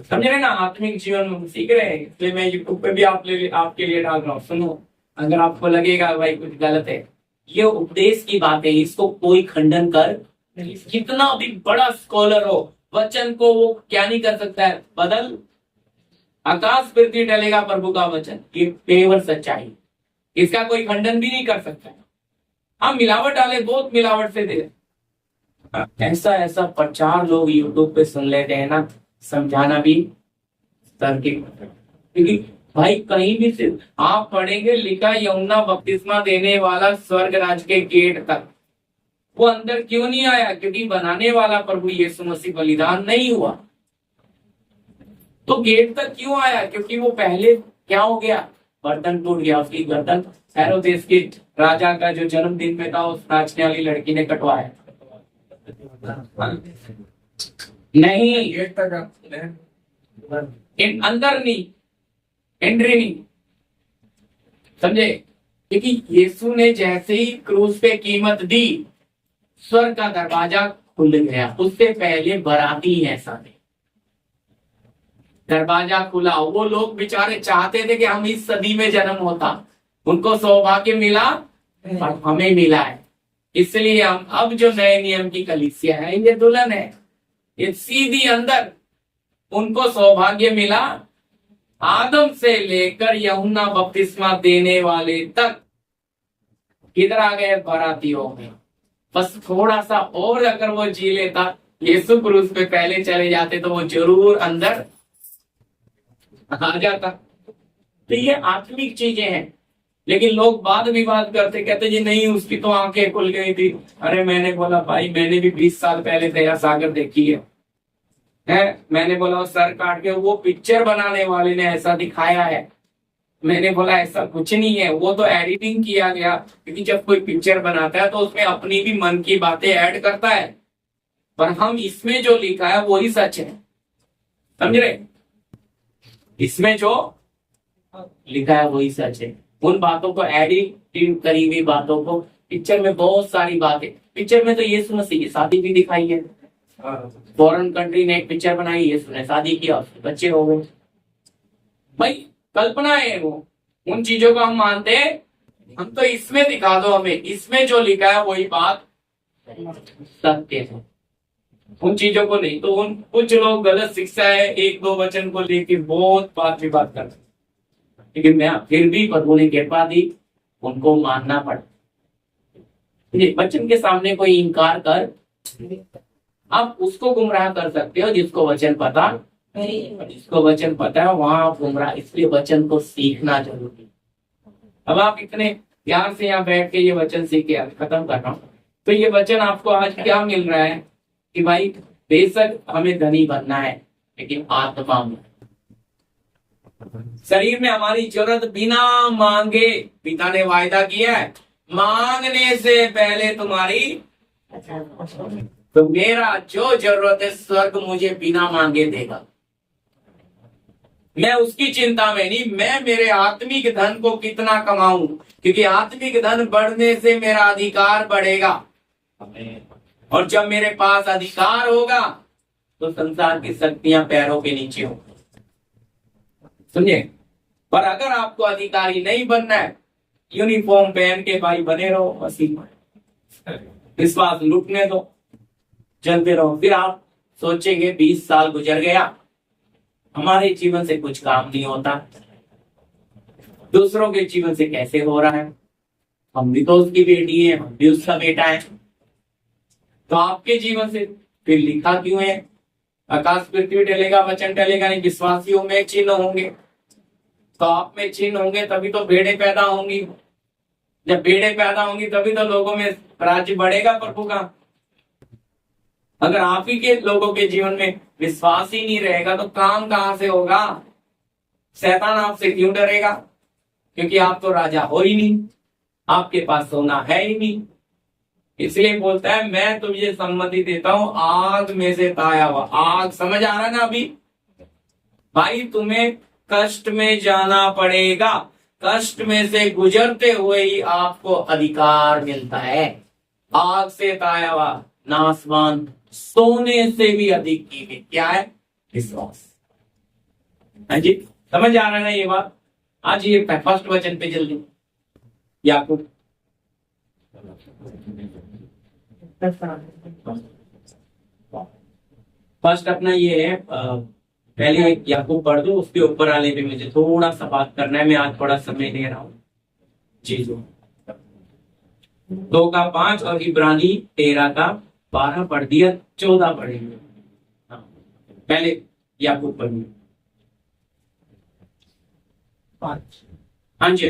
समझ रहे ना? आत्मिक जीवन में सीख रहे हैं, इसलिए मैं यूट्यूब पे भी आपके लिए डाल रहा हूँ। सुनो, अगर आपको लगेगा भाई कुछ गलत है, ये उपदेश की बात है, इसको कोई खंडन कर नहीं। कितना भी बड़ा स्कॉलर हो, वचन को वो क्या नहीं कर सकता है? बदल। आकाश पृथ्वी टलेगा, प्रभु का वचन ये पेवर सच्चाई, इसका कोई खंडन भी नहीं कर सकता। हम मिलावट वाले बहुत मिलावट से दे, ऐसा ऐसा प्रचार लोग यूट्यूब पे सुन लेते हैं ना, समझाना भी तार्किक। क्योंकि भाई कहीं भी से आप पढ़ेंगे, लिखा यूहन्ना बपतिस्मा देने वाला स्वर्ग राज के गेट तक, वो अंदर क्यों नहीं आया? क्योंकि बनाने वाला प्रभु यीशु मसीह बलिदान नहीं हुआ। तो गेट तक क्यों आया? क्योंकि वो पहले क्या हो गया? बर्तन टूट गया, उसकी गर्दन हेरोदेस के राजा का जो जन्मदिन में था, उस नाचने वाली लड़की ने कटवाया। नहीं, अंदर नहीं, एंट्री नहीं। समझे? क्योंकि यीशु ने जैसे ही क्रूस पे कीमत दी, स्वर्ग का दरवाजा खुल गया। उससे पहले बराती ऐसा थे, दरवाजा खुला। वो लोग बेचारे चाहते थे कि हम इस सदी में जन्म होता, उनको सौभाग्य मिला और हमें मिला है। इसलिए हम अब जो नए नियम की कलीसिया है, ये दुल्हन है, ये सीधी अंदर उनको सौभाग्य मिला। आदम से लेकर यूहन्ना बपतिस्मा देने वाले तक किधर आ गए? बारातियों में। बस थोड़ा सा और अगर वो जी लेता, यीशु क्रूस पे पहले चले जाते, तो वो जरूर अंदर आ जाता। तो ये आत्मिक चीजें हैं, लेकिन लोग वाद विवाद करते, कहते जी नहीं उसकी तो आंखें खुल गई थी। अरे मैंने बोला भाई, मैंने भी 20 साल पहले दया सागर देखी है। मैंने बोला सर काट के, वो पिक्चर बनाने वाले ने ऐसा दिखाया है। मैंने बोला ऐसा कुछ नहीं है, वो तो एडिटिंग किया गया। क्योंकि जब कोई पिक्चर बनाता है तो उसमें अपनी भी मन की बातें ऐड करता है, पर हम इसमें जो लिखा है वही सच है। समझ रहे? इसमें जो लिखा है वही सच है। उन बातों को एडिट करी हुई बातों को, पिक्चर में बहुत सारी बातें, पिक्चर में तो यीशु मसीह की शादी भी दिखाई है। फॉरेन कंट्री ने एक पिक्चर बनाई, यीशु ने शादी किया, उसके बच्चे हो गए। भाई कल्पना है वो, उन चीजों को हम मानते हैं। हम तो इसमें दिखा दो हमें, इसमें जो लिखा है वही बात सत्य है, उन चीजों को नहीं। तो उन कुछ लोग गलत शिक्षा है, एक दो वचन को लेकर बहुत बात विवाद करते, लेकिन मैं फिर भी प्रभु ने कृपा दी, उनको मानना पड़ा। वचन के सामने कोई इनकार कर, आप उसको गुमराह कर सकते हो जिसको वचन पता, जिसको वचन पता है वहां आप गुमराह। इसलिए वचन को सीखना जरूरी है। अब आप इतने प्यार से यहाँ बैठ के ये वचन सीख के खत्म कर रहा हूँ, तो ये वचन आपको आज क्या मिल रहा है कि भाई बेशक हमें धनी बनना है, लेकिन आत्मा में, शरीर में हमारी जरूरत बिना मांगे, पिता ने वायदा किया है मांगने से पहले तुम्हारी, तो मेरा जो जरूरत है स्वर्ग मुझे बिना मांगे देगा। मैं उसकी चिंता में नहीं, मैं मेरे आत्मिक धन को कितना कमाऊं, क्योंकि आत्मिक धन बढ़ने से मेरा अधिकार बढ़ेगा। और जब मेरे पास अधिकार होगा तो संसार की शक्तियां पैरों के नीचे होंगी। समझे? पर अगर आपको अधिकारी नहीं बनना है, यूनिफॉर्म पहन के भाई बने रहो, मसीह विश्वास लूटने दो, चलते रहो। फिर आप सोचेंगे 20 साल गुजर गया, हमारे जीवन से कुछ काम नहीं होता। दूसरों के जीवन से कैसे हो रहा है? हम भी तो उसकी बेटी है, हम भी उसका बेटा है। तो आपके जीवन से फिर लिखा क्यों है? आकाश पृथ्वी टलेगा, वचन टलेगा नहीं, विश्वासियों में चिन्ह होंगे। तो आप में चिन्ह होंगे तभी तो भेड़ें पैदा होंगी। जब भेड़ें पैदा होंगी तभी तो लोगों में राज्य बढ़ेगा प्रभु का। अगर आप ही के लोगों के जीवन में विश्वास ही नहीं रहेगा तो काम कहां से होगा? शैतान आपसे क्यों डरेगा? क्योंकि आप तो राजा हो ही नहीं, आपके पास सोना है ही नहीं। इसलिए बोलता है मैं तुझे सम्मति देता हूं आग में से ताया हुआ। आग समझ आ रहा है ना? अभी भाई तुम्हें कष्ट में जाना पड़ेगा, कष्ट में से गुजरते हुए ही आपको अधिकार मिलता है। आग से ताया हुआ नासवान सोने से भी अधिक कीमती क्या है? विश्वास। हाँ जी, समझ आ रहा है ना ये बात? आज ये फर्स्ट वचन पे जल्दी याकूब फर्स्ट अपना ये है, पहले एक याकूब पढ़ दो, उसके ऊपर आने पे मुझे थोड़ा सा बात करना है। मैं आज थोड़ा समय ले रहा हूँ जी। 2:5 और इब्रानी 13:12 पढ़ दिया, 14 पढ़ेंगे। हाँ, पहले याकूब पढ़िए। हाँ जी।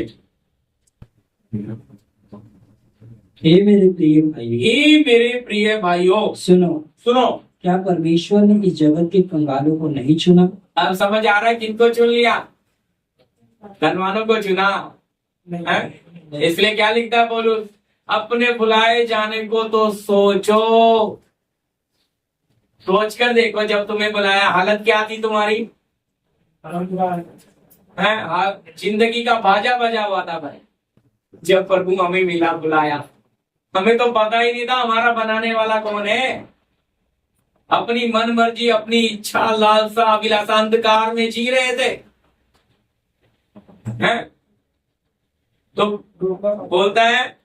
हे मेरे प्रिय भाई, हे मेरे प्रिय भाइयों सुनो। सुनो। क्या परमेश्वर ने इस जगत के कंगालों को नहीं चुना? अब समझ आ रहा है किनको चुन लिया? धनवानों को चुना है? इसलिए क्या लिखता है पौलुस? अपने बुलाए जाने को तो सोचो, सोच कर देखो जब तुम्हें बुलाया हालत क्या थी तुम्हारी? है जिंदगी का बाजा बजा हुआ था भाई। जब प्रभु हमें मिला, बुलाया, हमें तो पता ही नहीं था हमारा बनाने वाला कौन है। अपनी मन मर्जी, अपनी इच्छा, लालसा, अभिलाषा, अंधकार में जी रहे थे। हैं? तो बोलता है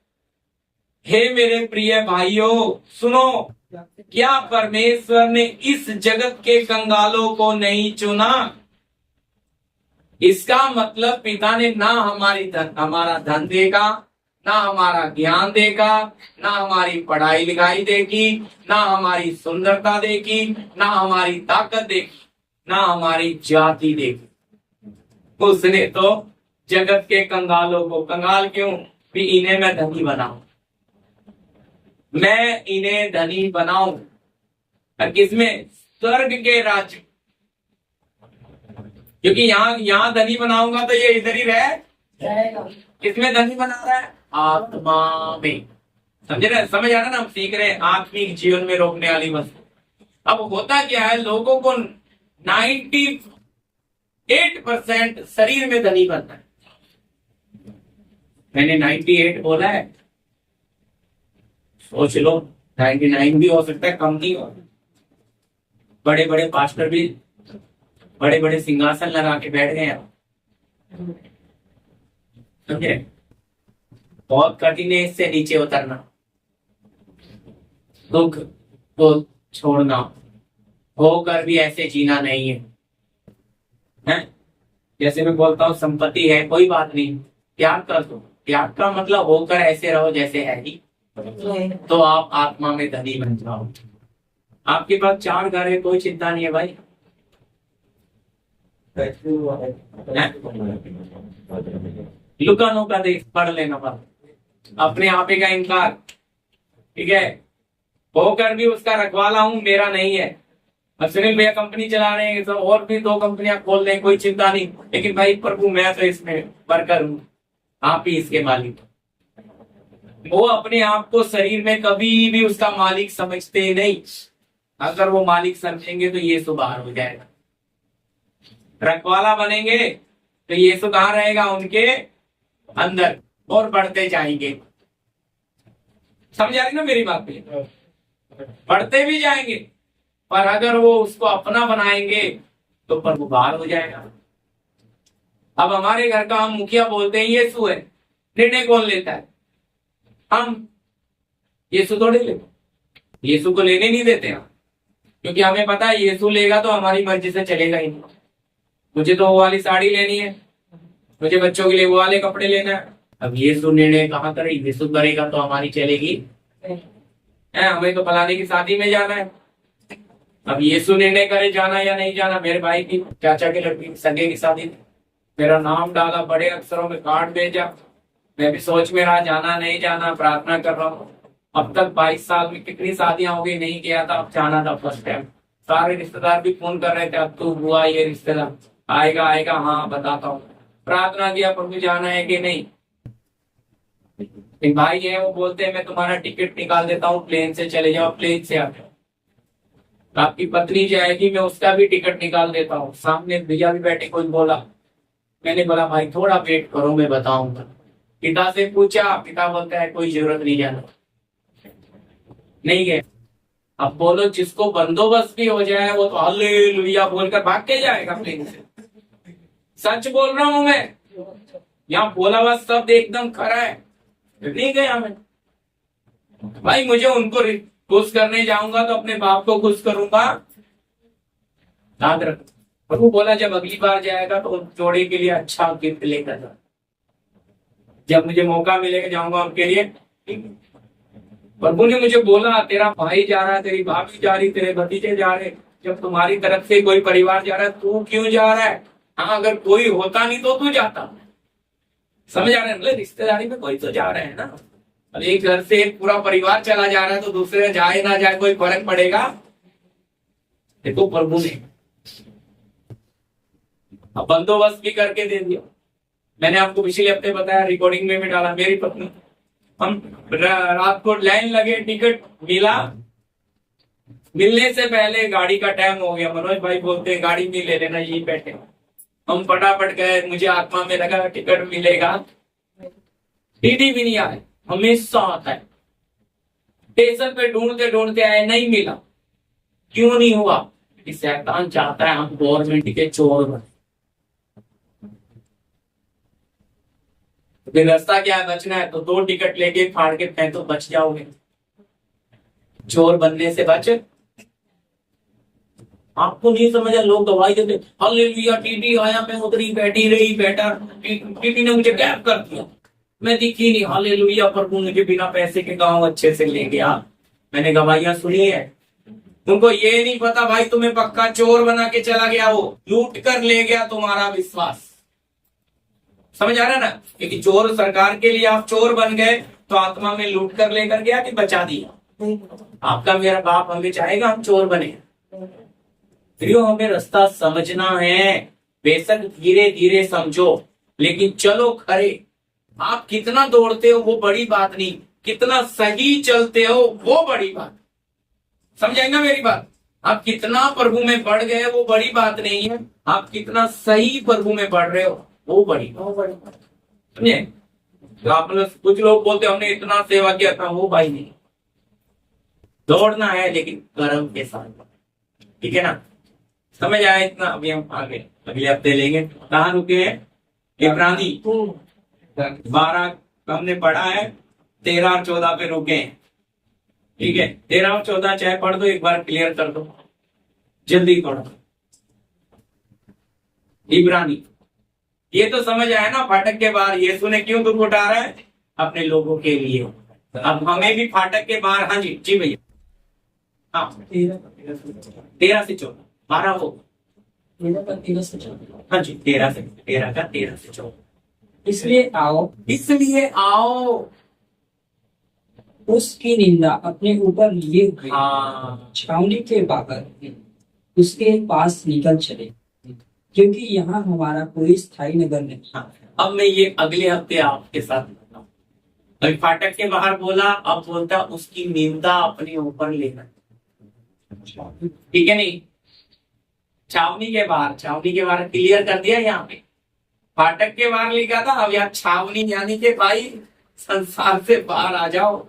हे मेरे प्रिय भाइयों सुनो, क्या परमेश्वर ने इस जगत के कंगालों को नहीं चुना? इसका मतलब पिता ने ना हमारा धन देगा, ना हमारा ज्ञान देगा, ना हमारी पढ़ाई लिखाई देगी, ना हमारी सुंदरता देगी, ना हमारी ताकत देगी, ना हमारी जाति देगी। उसने तो जगत के कंगालों को, कंगाल क्यों? भी इन्हें मैं धनी बनाऊं, मैं इन्हें धनी बनाऊं। किसमें? स्वर्ग के राज्य। क्योंकि यहाँ धनी बनाऊंगा तो ये इधर ही रह जाएगा। किसमें धनी बना रहा है? आत्मा में। समझ रहे? समझ आ रहा ना? हम सीख रहे हैं आत्मिक जीवन में रोकने वाली वस्तु। अब होता क्या है, लोगों को 98% शरीर में धनी बनता है। मैंने 98 बोला है, सोच लो 99 भी हो सकता है, कम नहीं हो। बड़े बड़े पास्टर भी बड़े बड़े सिंहासन लगा के बैठ गए हैं। समझे? बहुत कठिन है इससे नीचे उतरना, दुख को छोड़ना, होकर भी ऐसे जीना नहीं है। हैं? जैसे मैं बोलता हूँ संपत्ति है कोई बात नहीं, त्याग कर दो। त्याग का मतलब होकर ऐसे रहो जैसे है ही, तो आप आत्मा में धनी बन जाओ। आपके पास 4 घर है, कोई चिंता नहीं है भाई। लुकानों का देख पढ़ लेना बस, अपने आप ही का इनकार। ठीक है, होकर भी उसका रखवाला हूं, मेरा नहीं है। अब सुनील भैया कंपनी चला रहे हैं, तो और भी 2 कंपनियां खोल दें, कोई चिंता नहीं। लेकिन भाई प्रभु मैं तो इसमें वर्कर हूं, आप ही इसके मालिक। वो अपने आप को शरीर में कभी भी उसका मालिक समझते नहीं। अगर वो मालिक समझेंगे तो यीशु बाहर हो जाएगा। रखवाला बनेंगे तो यीशु कहाँ रहेगा? उनके अंदर, और बढ़ते जाएंगे। समझ आ रही ना मेरी बात पे? बढ़ते भी जाएंगे, पर अगर वो उसको अपना बनाएंगे तो प्रभु बाहर हो जाएगा। अब हमारे घर का हम मुखिया बोलते हैं यीशु है, निर्णय कौन लेता है? हम। यीशु थोड़े लेते, यीशु को लेने नहीं देते हम, क्योंकि हमें पता है यीशु लेगा तो हमारी मर्जी से चलेगा ही नहीं। मुझे तो वो वाली साड़ी लेनी है, मुझे बच्चों के लिए वो वाले कपड़े लेना है। अब यीशु निर्णय कहाँ करे, यीशु करेगा तो हमारी चलेगी है, हमें तो फलाने की शादी में जाना है। अब यीशु निर्णय करे जाना या नहीं जाना। मेरे भाई की चाचा के लड़की सगे की शादी थी, मेरा नाम डाला, बड़े अक्षरों में कार्ड भेजा, मैं भी सोच में रहा जाना नहीं जाना, प्रार्थना कर रहा हूँ। अब तक 22 साल में कितनी शादियां हो गई, नहीं गया था, अब जाना था फर्स्ट टाइम। सारे रिश्तेदार भी फोन कर रहे थे, अब तो हुआ ये रिश्तेदार आएगा आएगा, हाँ बताता हूँ। प्रार्थना किया, प्रभु जाना है कि नहीं। एक भाई है, वो बोलते हैं मैं तुम्हारा टिकट निकाल देता हूँ, प्लेन से चले जाओ, प्लेन से आते। आपकी पत्नी जाएगी, मैं उसका भी टिकट निकाल देता हूँ। सामने भैया भी बैठे, कोई बोला, मैंने बोला भाई थोड़ा वेट करो, मैं बताऊंगा। पिता से पूछा, पिता बोलता है कोई जरूरत नहीं जाना, नहीं गए। अब बोलो जिसको बंदोबस्त भी हो जाए वो तो हालेलुया बोलकर भाग के जाएगा प्लेन से। सच बोल रहा हूं मैं, यहाँ बोला हुआ शब्द एकदम खरा है। नहीं गया मैं भाई, मुझे उनको खुश करने जाऊंगा तो अपने बाप को खुश करूंगा, याद रख। प्रभु बोला जब अगली बार जाएगा तो उन जोड़े के लिए अच्छा गिफ्ट लेकर जा। जब मुझे मौका मिलेगा जाऊंगा उनके लिए। प्रभु ने मुझे बोला तेरा भाई जा रहा है, तेरी भाभी जा रही, तेरे भतीजे जा रहे, जब तुम्हारी तरफ से कोई परिवार जा रहा है तू क्यों जा रहा है। हाँ अगर कोई होता नहीं तो तू जाता। समझ आ रहे हैं, रिश्तेदारी में कोई तो जा रहे हैं ना। अब एक घर से एक पूरा परिवार चला जा रहा है तो दूसरे जाए ना जाए कोई फर्क पड़ेगा। देखो प्रभु ने अब बंदोबस्त भी करके दे दिया। मैंने आपको पिछले हफ्ते बताया, रिकॉर्डिंग में भी डाला। मेरी पत्नी, हम रात को लाइन लगे, टिकट मिला, मिलने से पहले गाड़ी का टाइम हो गया। मनोज भाई बोलते हैं गाड़ी नहीं ले लेना, यही बैठे। हम फटाफट गए, मुझे आत्मा में लगा टिकट मिलेगा, टीटी भी नहीं आए, हमेशा आता है। स्टेशन पे ढूंढते ढूंढते आए, नहीं मिला। क्यों नहीं हुआ, कि शैतान चाहता है हम गवर्नमेंट के चोर बने। फिर रास्ता क्या है, बचना है तो 2 टिकट लेके फाड़ के फेंक तो बच जाओगे। चोर बनने से बच। आपको नहीं समझा, लोग दवाई देते, हालेलुया टीटी आया, मैं उतरी बैठी रही, बैठा, टीटी ने मुझे गैप कर दिया, मैं दिखी नहीं। हालेलुया प्रभु मुझे बिना पैसे के गांव अच्छे से ले गया। मैंने गवाहियां सुनी है। तुमको ये नहीं पता भाई, तुम्हें पक्का चोर बना के चला गया, वो लूट कर ले गया तुम्हारा विश्वास। समझ आ रहा है ना, क्योंकि चोर सरकार के लिए आप चोर बन गए तो आत्मा में लूट कर लेकर गया कि बचा दिया। आपका मेरा बाप हमें चाहेगा हम चोर बने। प्रियो हमें रास्ता समझना है, बेशक धीरे धीरे समझो, लेकिन चलो खरे। आप कितना दौड़ते हो वो बड़ी बात नहीं, कितना सही चलते हो वो बड़ी बात। समझाएंगे मेरी बात। आप कितना प्रभु में बढ़ गए वो बड़ी बात नहीं है, आप कितना सही प्रभु में बढ़ रहे हो वो बड़ी बात। समझे, तो आपने कुछ लोग बोलते हमने इतना सेवा किया था, वो भाई नहीं। दौड़ना है लेकिन कर्म के साथ, ठीक है ना। समझ आया इतना। अभी हम आगे अगले हफ्ते लेंगे। कहाँ रुके हैं, इब्रानी 12 हमने पढ़ा है, 13 और 14 पे रुके हैं, ठीक है। 13 और 14 चाहे पढ़ दो, एक बार क्लियर कर दो, जल्दी पढ़ो। इब्रानी, ये तो समझ आया ना, फाटक के बाहर यीशु ने क्यों दुख उठा रहा है, अपने लोगों के लिए। अब हमें भी फाटक के बाहर, हाँ जी जी भैया, हाँ 13 से 14, 12 हो, 13 से 14। हाँ जी 13 का 13 से 14। इसलिए आओ उसकी निंदा अपने ऊपर लिए हुए हाँ, छावनी के बाहर उसके पास निकल चले, क्योंकि यहाँ हमारा कोई स्थायी नगर नहीं। हाँ। अब मैं ये अगले हफ्ते आपके साथ बताऊं। अभी फाटक के बाहर बोला, अब बोलता उसकी निंदा अपने ऊपर लेना, ठीक है नहीं। छावनी के बाहर क्लियर कर दिया। यहाँ पे फाटक के बाहर लिखा था, अब यहाँ छावनी, यानी कि भाई संसार से बाहर आ जाओ,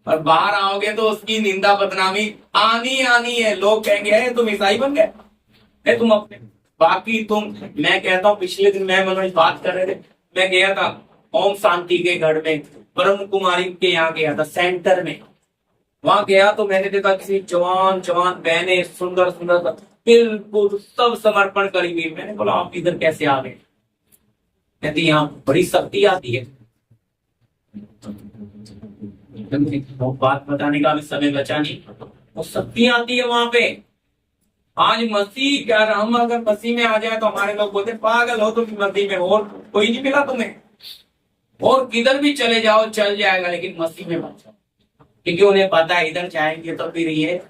और बाहर आओगे तो उसकी निंदा बदनामी आनी है। लोग कहेंगे तुम ईसाई बन गए, तुम अपने बाकी तुम। मैं कहता हूँ, पिछले दिन मैं मनोज बात कर रहे थे, मैं गया था ओम शांति के गढ़ में, ब्रह्म कुमारी के यहाँ गया था, सेंटर में। वहां गया तो मैंने देखा किसी जवान बहने, सुंदर बिल्कुल सब समर्पण करी हुई। मैंने बोला आप इधर कैसे आ गए। कहती यहाँ बड़ी शक्ति आती है। वो बात बताने का भी समय बचा नहीं, वो शक्ति आती है वहां पे। आज मसीह क्या, हम अगर मसीह में आ जाए तो हमारे लोग बोलते पागल हो तुम मसीह में, और कोई नहीं मिला तुम्हें, और किधर भी चले जाओ चल जाएगा, लेकिन मसीह में मत जाओ, क्योंकि उन्हें पता है इधर जाएंगे तो फिर ये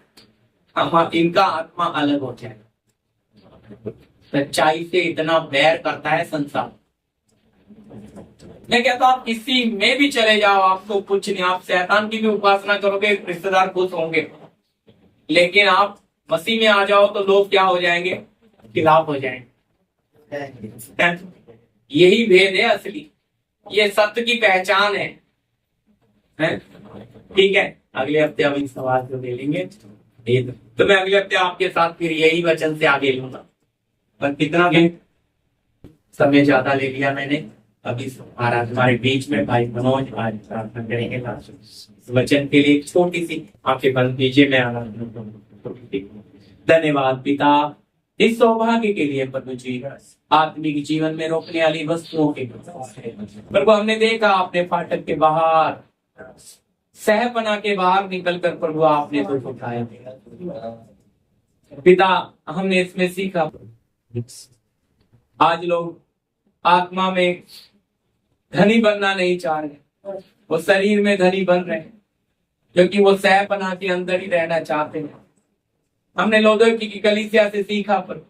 इनका आत्मा अलग हो जाएगा। सच्चाई से इतना बैर करता है संसार। मैं कहता हूं आप किसी में भी चले जाओ, आपको कुछ नहीं, आप शैतान की भी उपासना करोगे रिश्तेदार खुश होंगे, लेकिन आप मसीह में आ जाओ तो लोग क्या हो जाएंगे, खिलाफ हो जाएंगे। यही भेद है असली, ये सत्य की पहचान है। ठीक है, अगले हफ्ते हम इस सवाल को ले लेंगे, तो मैं अगले हफ्ते आपके साथ फिर यही वचन से आगे लूंगा। पर कितना भी समय ज्यादा ले लिया मैंने। अभी महाराज हमारे बीच में भाई मनोज आज प्रार्थना करेंगे इस वचन के लिए। छोटी सी आपके पास दीजिए, मैं धन्यवाद पिता इस सौभाग्य के लिए प्रभु जी, आत्मिक जीवन में रोकने वाली वस्तुओं के प्रभु हमने देखा आपने फाटक के बाहर, सहपना के बाहर निकलकर प्रभु आपने दुख उठाया पिता, हमने इसमें सीखा। आज लोग आत्मा में धनी बनना नहीं चाह रहे, वो शरीर में धनी बन रहे हैं, क्योंकि वो सहपना के अंदर ही रहना चाहते हैं। हमने लोदोकी की कलीसिया से सीखा, पर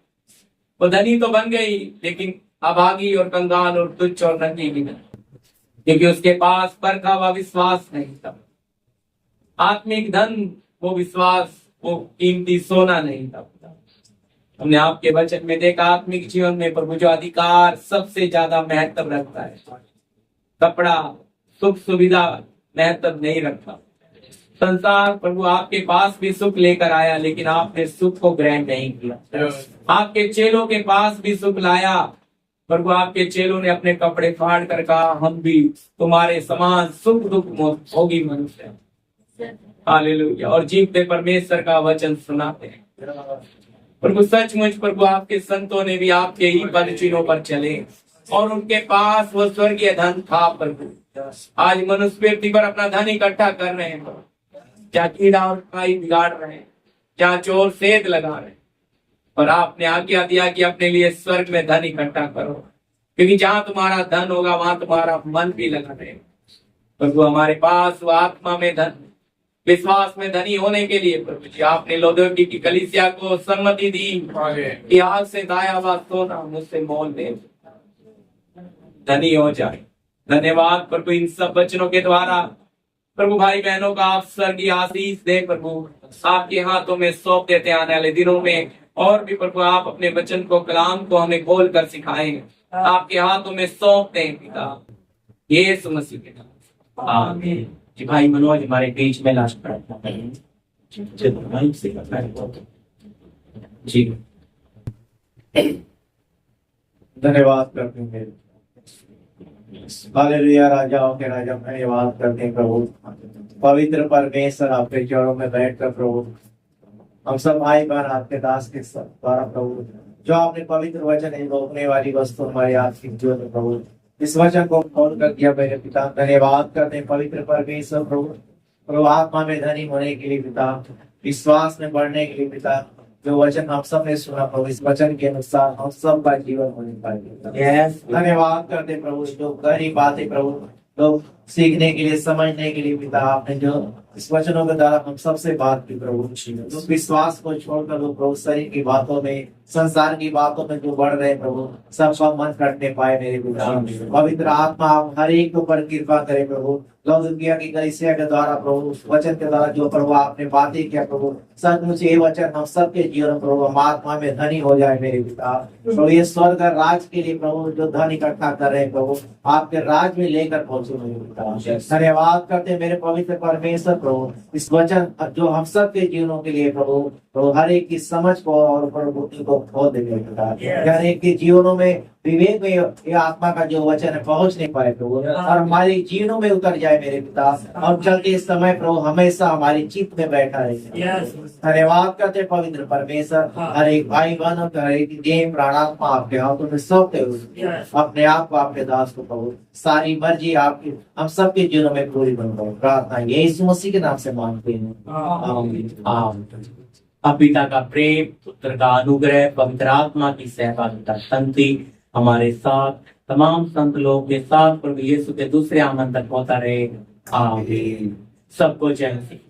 वो धनी तो बन गई, लेकिन अभागी और कंगाल और तुच्छ और नंगी भी नहीं, क्योंकि उसके पास परखा हुआ विश्वास नहीं था। आत्मिक धन वो विश्वास, वो कीमती सोना नहीं था। हमने आपके वचन में देखा आत्मिक जीवन में प्रभु जो अधिकार सबसे ज्यादा महत्व रखता है, कपड़ा सुख सुविधा महत्व नहीं रखता। संसार प्रभु आपके पास भी सुख लेकर आया, लेकिन आपने सुख को ग्रहण नहीं किया। आपके चेलों के पास भी सुख लाया, प्रभु आपके चेलों ने अपने कपड़े फाड़ कर कहा हम भी तुम्हारे समान सुख दुख भोगी मनुष्य। हालेलुया। और जीवते परमेश्वर का वचन सुनाते हैं प्रभु। सचमुच प्रभु आपके संतों ने भी आपके ही पद चिन्हों पर चले, और उनके पास वो स्वर्गीय धन था प्रभु। आज मनुष्य व्यक्ति पर अपना धन इकट्ठा कर रहे हैं, क्या कीड़ा और काई बिगाड़ रहे हैं, क्या चोर सेध लगा रहे हैं, और आपने आज्ञा दिया कि अपने लिए स्वर्ग में धन इकट्ठा करो, क्योंकि जहां तुम्हारा धन होगा वहां तुम्हारा मन भी लगा रहेगा। प्रभु हमारे पास वो आत्मा में धन, विश्वास में धनी होने के लिए प्रभु जी आपने लोदोकी की कलीसिया को सम्मति दी कि हाथ से दाया हुआ सोना मुझसे मोल दे, धनी हो जाए। धन्यवाद प्रभु इन सब वचनों के द्वारा प्रभु भाई बहनों का आप स्वर्गीय आशीष दे प्रभु, आपके हाथों में सौंप देते आने वाले दिनों में। और भी प्रभु आप अपने वचन को, कलाम को हमें खोल कर सिखाएं, आपके हाथों में सौंप दें पिता, यीशु मसीह के नाम आमीन। जी भाई मनोज हमारे बीच में लास्ट प्रार्थना करेंगे जी। धन्यवाद करते हैं हालेलुया। राजाओं के राजा धन्यवाद करते हैं प्रभु, पवित्र परमेश्वर आपके चरणों में बैठकर प्रभु हम सब भाई बहन आपके दास के द्वारा प्रभु जो आपने पवित्र वचन है रोकने वाली वस्तु हमारे आपकी जीवन में प्रभु इस वचन को खोल कर दिया मेरे पिता। धन्यवाद करते हैं पवित्र परमेश्वर प्रभु, प्रभु आत्मा में धनी होने के लिए पिता, विश्वास में बढ़ने के लिए पिता, जो वचन हम सब ने सुना प्रभु इस वचन के अनुसार हम सब का जीवन होने पाए। धन्यवाद करते प्रभु, जो गहरी बातें प्रभु लोग सीखने के लिए, समझने के लिए पिता आपने जो इस वचनों के द्वारा हम सबसे बात की प्रभु, उस विश्वास को छोड़कर वो प्रभु शरीर की बातों में, संसार की बातों में जो बढ़ रहे प्रभु सबका मन करने पाए मेरे पिता। पवित्र आत्मा हर एक के ऊपर कृपा करे प्रभु, लौदुकिया की कलीसिया के द्वारा प्रभु वचन के द्वारा जो प्रभु आपने बातें किया प्रभु, सचमुच ये वचन हम सबके जीवन प्रभु हम आत्मा में धनी हो जाए मेरे पिता। प्रभु ये स्वर्ग राज के लिए प्रभु जो धन इकट्ठा कर रहे प्रभु आपके राज में लेकर पहुंचे मेरे पिता। धन्यवाद करते मेरे पवित्र परमेश्वर प्रभु इस वचन जो हम सबके जीवनों के लिए प्रभु तो हर एक की समझ को और प्रभुति को खोल दे मेरे पिता। हर एक के जीवनों में विवेक में ये आत्मा का जो वचन है पहुंच नहीं पाए प्रभु, और हमारे जीवनों में उतर जाए मेरे पिता, और चलते इस समय प्रभु हमेशा हमारे चित्त में बैठा रहे। धन्यवाद करते पवित्र परमेश्वर, हर एक भाई बहन और हर एक देह प्राणात्मा आपके हाथों में सौंपते हुए अपने आप को आपके दास को प्रभु सारी मर्जी आपकी हम सबके जीवनों में पूरी बन पाओ। प्रार्थना यीशु मसीह के नाम से मांगते हैं, आमीन। आमीन। अब पिता का प्रेम, पुत्र का अनुग्रह, पवित्र आत्मा की सहभागिता शांति हमारे साथ तमाम संत लोग के साथ प्रभु यीशु के दूसरे आगमन तक होता रहे। आमीन। सबको जय मसीह।